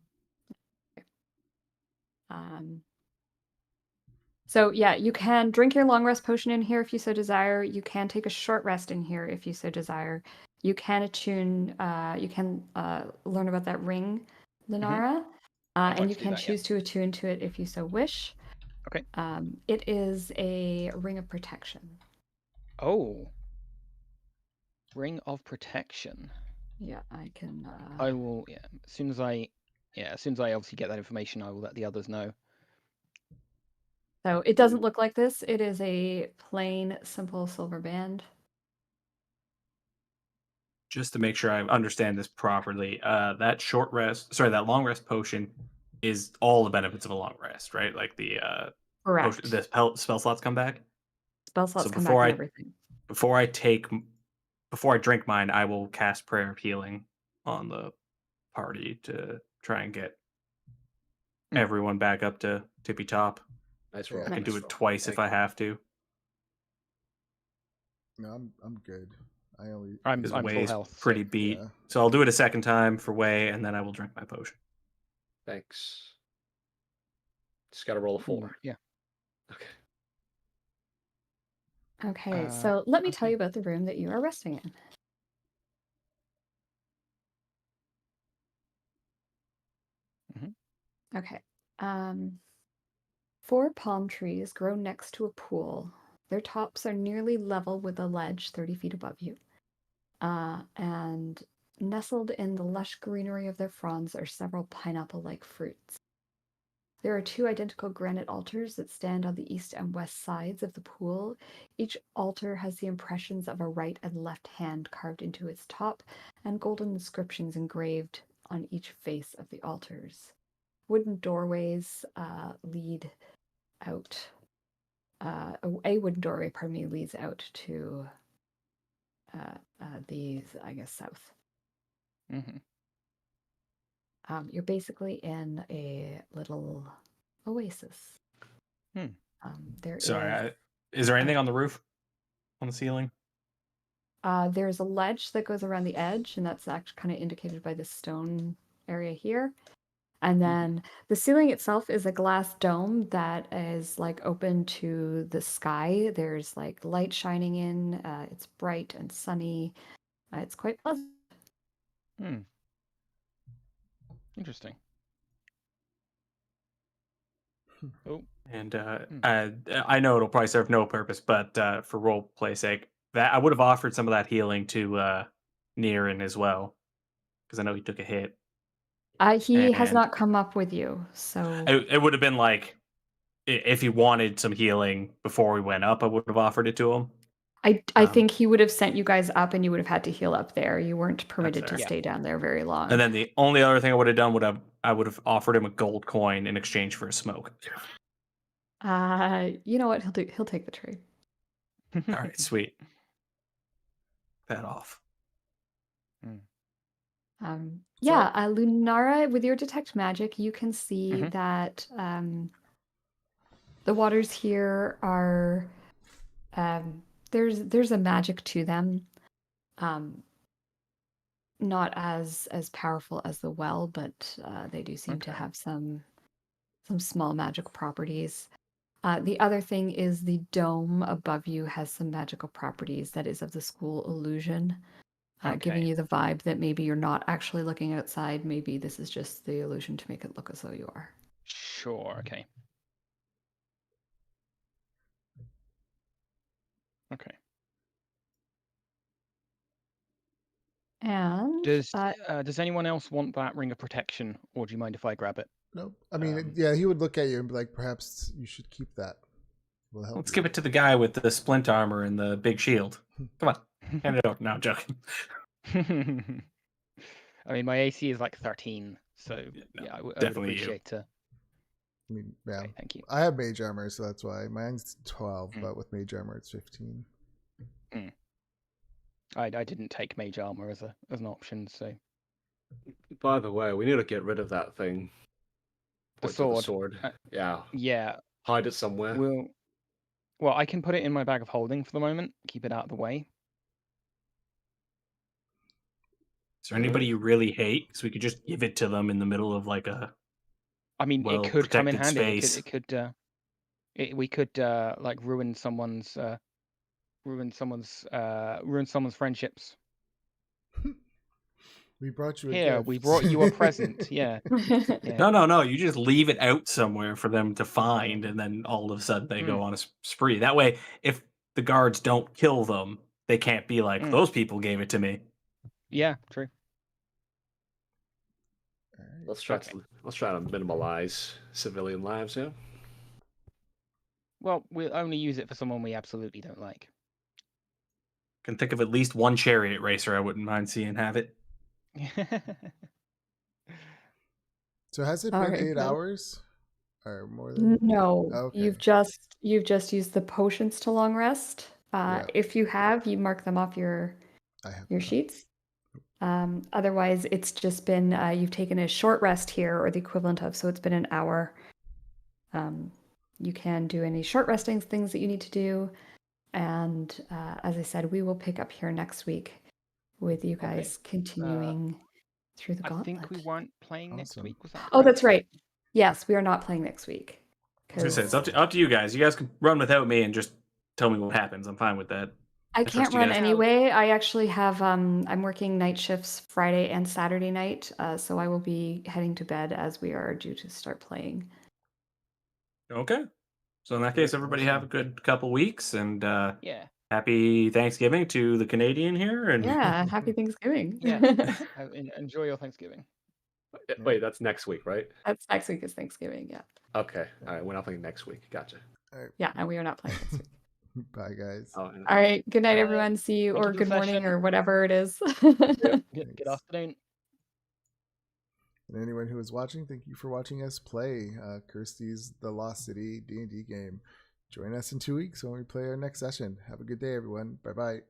So yeah, you can drink your long rest potion in here if you so desire. You can take a short rest in here if you so desire. You can attune. You can learn about that ring, Lunara, I'd like and you to do can that, yeah. choose to attune to it if you so wish. Okay. It is a ring of protection. Oh. Ring of protection. Yeah, I can. I will. Yeah. As soon as I obviously get that information, I will let the others know. So it doesn't look like this. It is a plain, simple silver band. Just to make sure I understand this properly, that long rest potion is all the benefits of a long rest, right? Like the Correct. spell slots come back. Spell slots So come back and everything. before I drink mine, I will cast Prayer of Healing on the party to try and get everyone back up to tippy top. Nice roll. I can nice do it roll. twice if I have to. No, I'm good. I'm Because full Way's health. pretty So. beat. Yeah. So I'll do it a second time for Way, and then I will drink my potion. Thanks. Just got to roll a 4. Yeah. Okay. Okay, so let me tell okay. you about the room that you are resting in. Okay. 4 palm trees grow next to a pool. Their tops are nearly level with a ledge 30 feet above you. And nestled in the lush greenery of their fronds are several pineapple-like fruits. There are 2 identical granite altars that stand on the east and west sides of the pool. Each altar has the impressions of a right and left hand carved into its top, and golden inscriptions engraved on each face of the altars. Wooden doorways lead out. A wooden doorway, pardon me, leads out to the, I guess, south. Mm-hmm. You're basically in a little oasis. Is there anything on the roof? On the ceiling? There's a ledge that goes around the edge, and that's actually kind of indicated by the stone area here. And then the ceiling itself is a glass dome that is like open to the sky. There's like light shining in. It's bright and sunny. It's quite pleasant. Interesting. Oh. And I know it'll probably serve no purpose, but for role play sake, that I would have offered some of that healing to Niran as well, because I know he took a hit. He has And not come up with you, so it would have been like if he wanted some healing before we went up, I would have offered it to him. I think he would have sent you guys up, and you would have had to heal up there. You weren't permitted to fair. stay down there very long. And then the only other thing I would have done I would have offered him a gold coin in exchange for a smoke. You know what? He'll take the trade. All right, sweet. That off. Lunara, with your detect magic, you can see that the waters here are there's a magic to them. Not as powerful as the well, but they do seem to have some small magical properties. The other thing is the dome above you has some magical properties that is of the school illusion. giving Okay. you the vibe that maybe you're not actually looking outside. Maybe this is just the illusion to make it look as though you are. Sure. Okay. Okay. And Does anyone else want that ring of protection, or do you mind if I grab it? Nope. I mean, Um, yeah, he would look at you and be like, perhaps you should keep that. Will help Let's you. give it to the guy with the splint armor and the big shield. Come on, hand it over. No, I'm joking. I mean, my AC is like 13, so No, yeah, I would definitely you. appreciate. I mean, yeah. Okay, thank you. I have mage armor, so that's why mine's 12, Mm. but with mage armor it's 15. I didn't take mage armor as an option, so By the way, we need to get rid of that thing. the Point to the sword. sword. Yeah. Yeah, Hide it somewhere. well, I can put it in my bag of holding for the moment. Keep it out of the way. Is there anybody you really hate? Because we could just give it to them in the middle of like a I mean, it could come in well-protected handy. space. We could like ruin someone's friendships. We brought you a Here, gift. we brought you a present. Yeah. Yeah. No. You just leave it out somewhere for them to find, and then all of a sudden they go on a spree. That way, if the guards don't kill them, they can't be like, those people gave it to me. Yeah, true. All right. Let's try to minimize civilian lives, yeah? Well, we'll only use it for someone we absolutely don't like. Can think of at least one chariot racer I wouldn't mind seeing have it. So has it All been right, 8 good. hours? Or more than? No, Okay. you've just used the potions to long rest. Yeah. If you have, you mark them off your I have your not. sheets. Otherwise, it's just been you've taken a short rest here, or the equivalent of, so it's been an hour. You can do any short resting things that you need to do, and as I said, we will pick up here next week with you Okay. guys continuing through the I gauntlet. think we weren't playing next Awesome. week. Was that Oh, correct? that's right. Yes, we are not playing next week. I was gonna say, it's 'Cause up to you guys. You guys can run without me and just tell me what happens. I'm fine with that. I trust can't you run guys. anyway. I actually have I'm working night shifts Friday and Saturday night, so I will be heading to bed as we are due to start playing. Okay. So in that case, everybody have a good couple weeks, and Yeah. happy Thanksgiving to the Canadian here. And Yeah, happy Thanksgiving. Yeah. Enjoy your Thanksgiving. Wait, that's next week, right? That's next week is Thanksgiving, yeah. Okay. All right. We're not playing next week. Gotcha. Yeah, and we are not playing next week. Bye, guys. Oh, All right, good night Bye. everyone. See you, Thank you or for the good morning, session. or whatever it is. Good Thanks. afternoon. And anyone who is watching, thank you for watching us play Kirsty's The Lost City D&D game. Join us in 2 weeks when we play our next session. Have a good day, everyone. Bye-bye.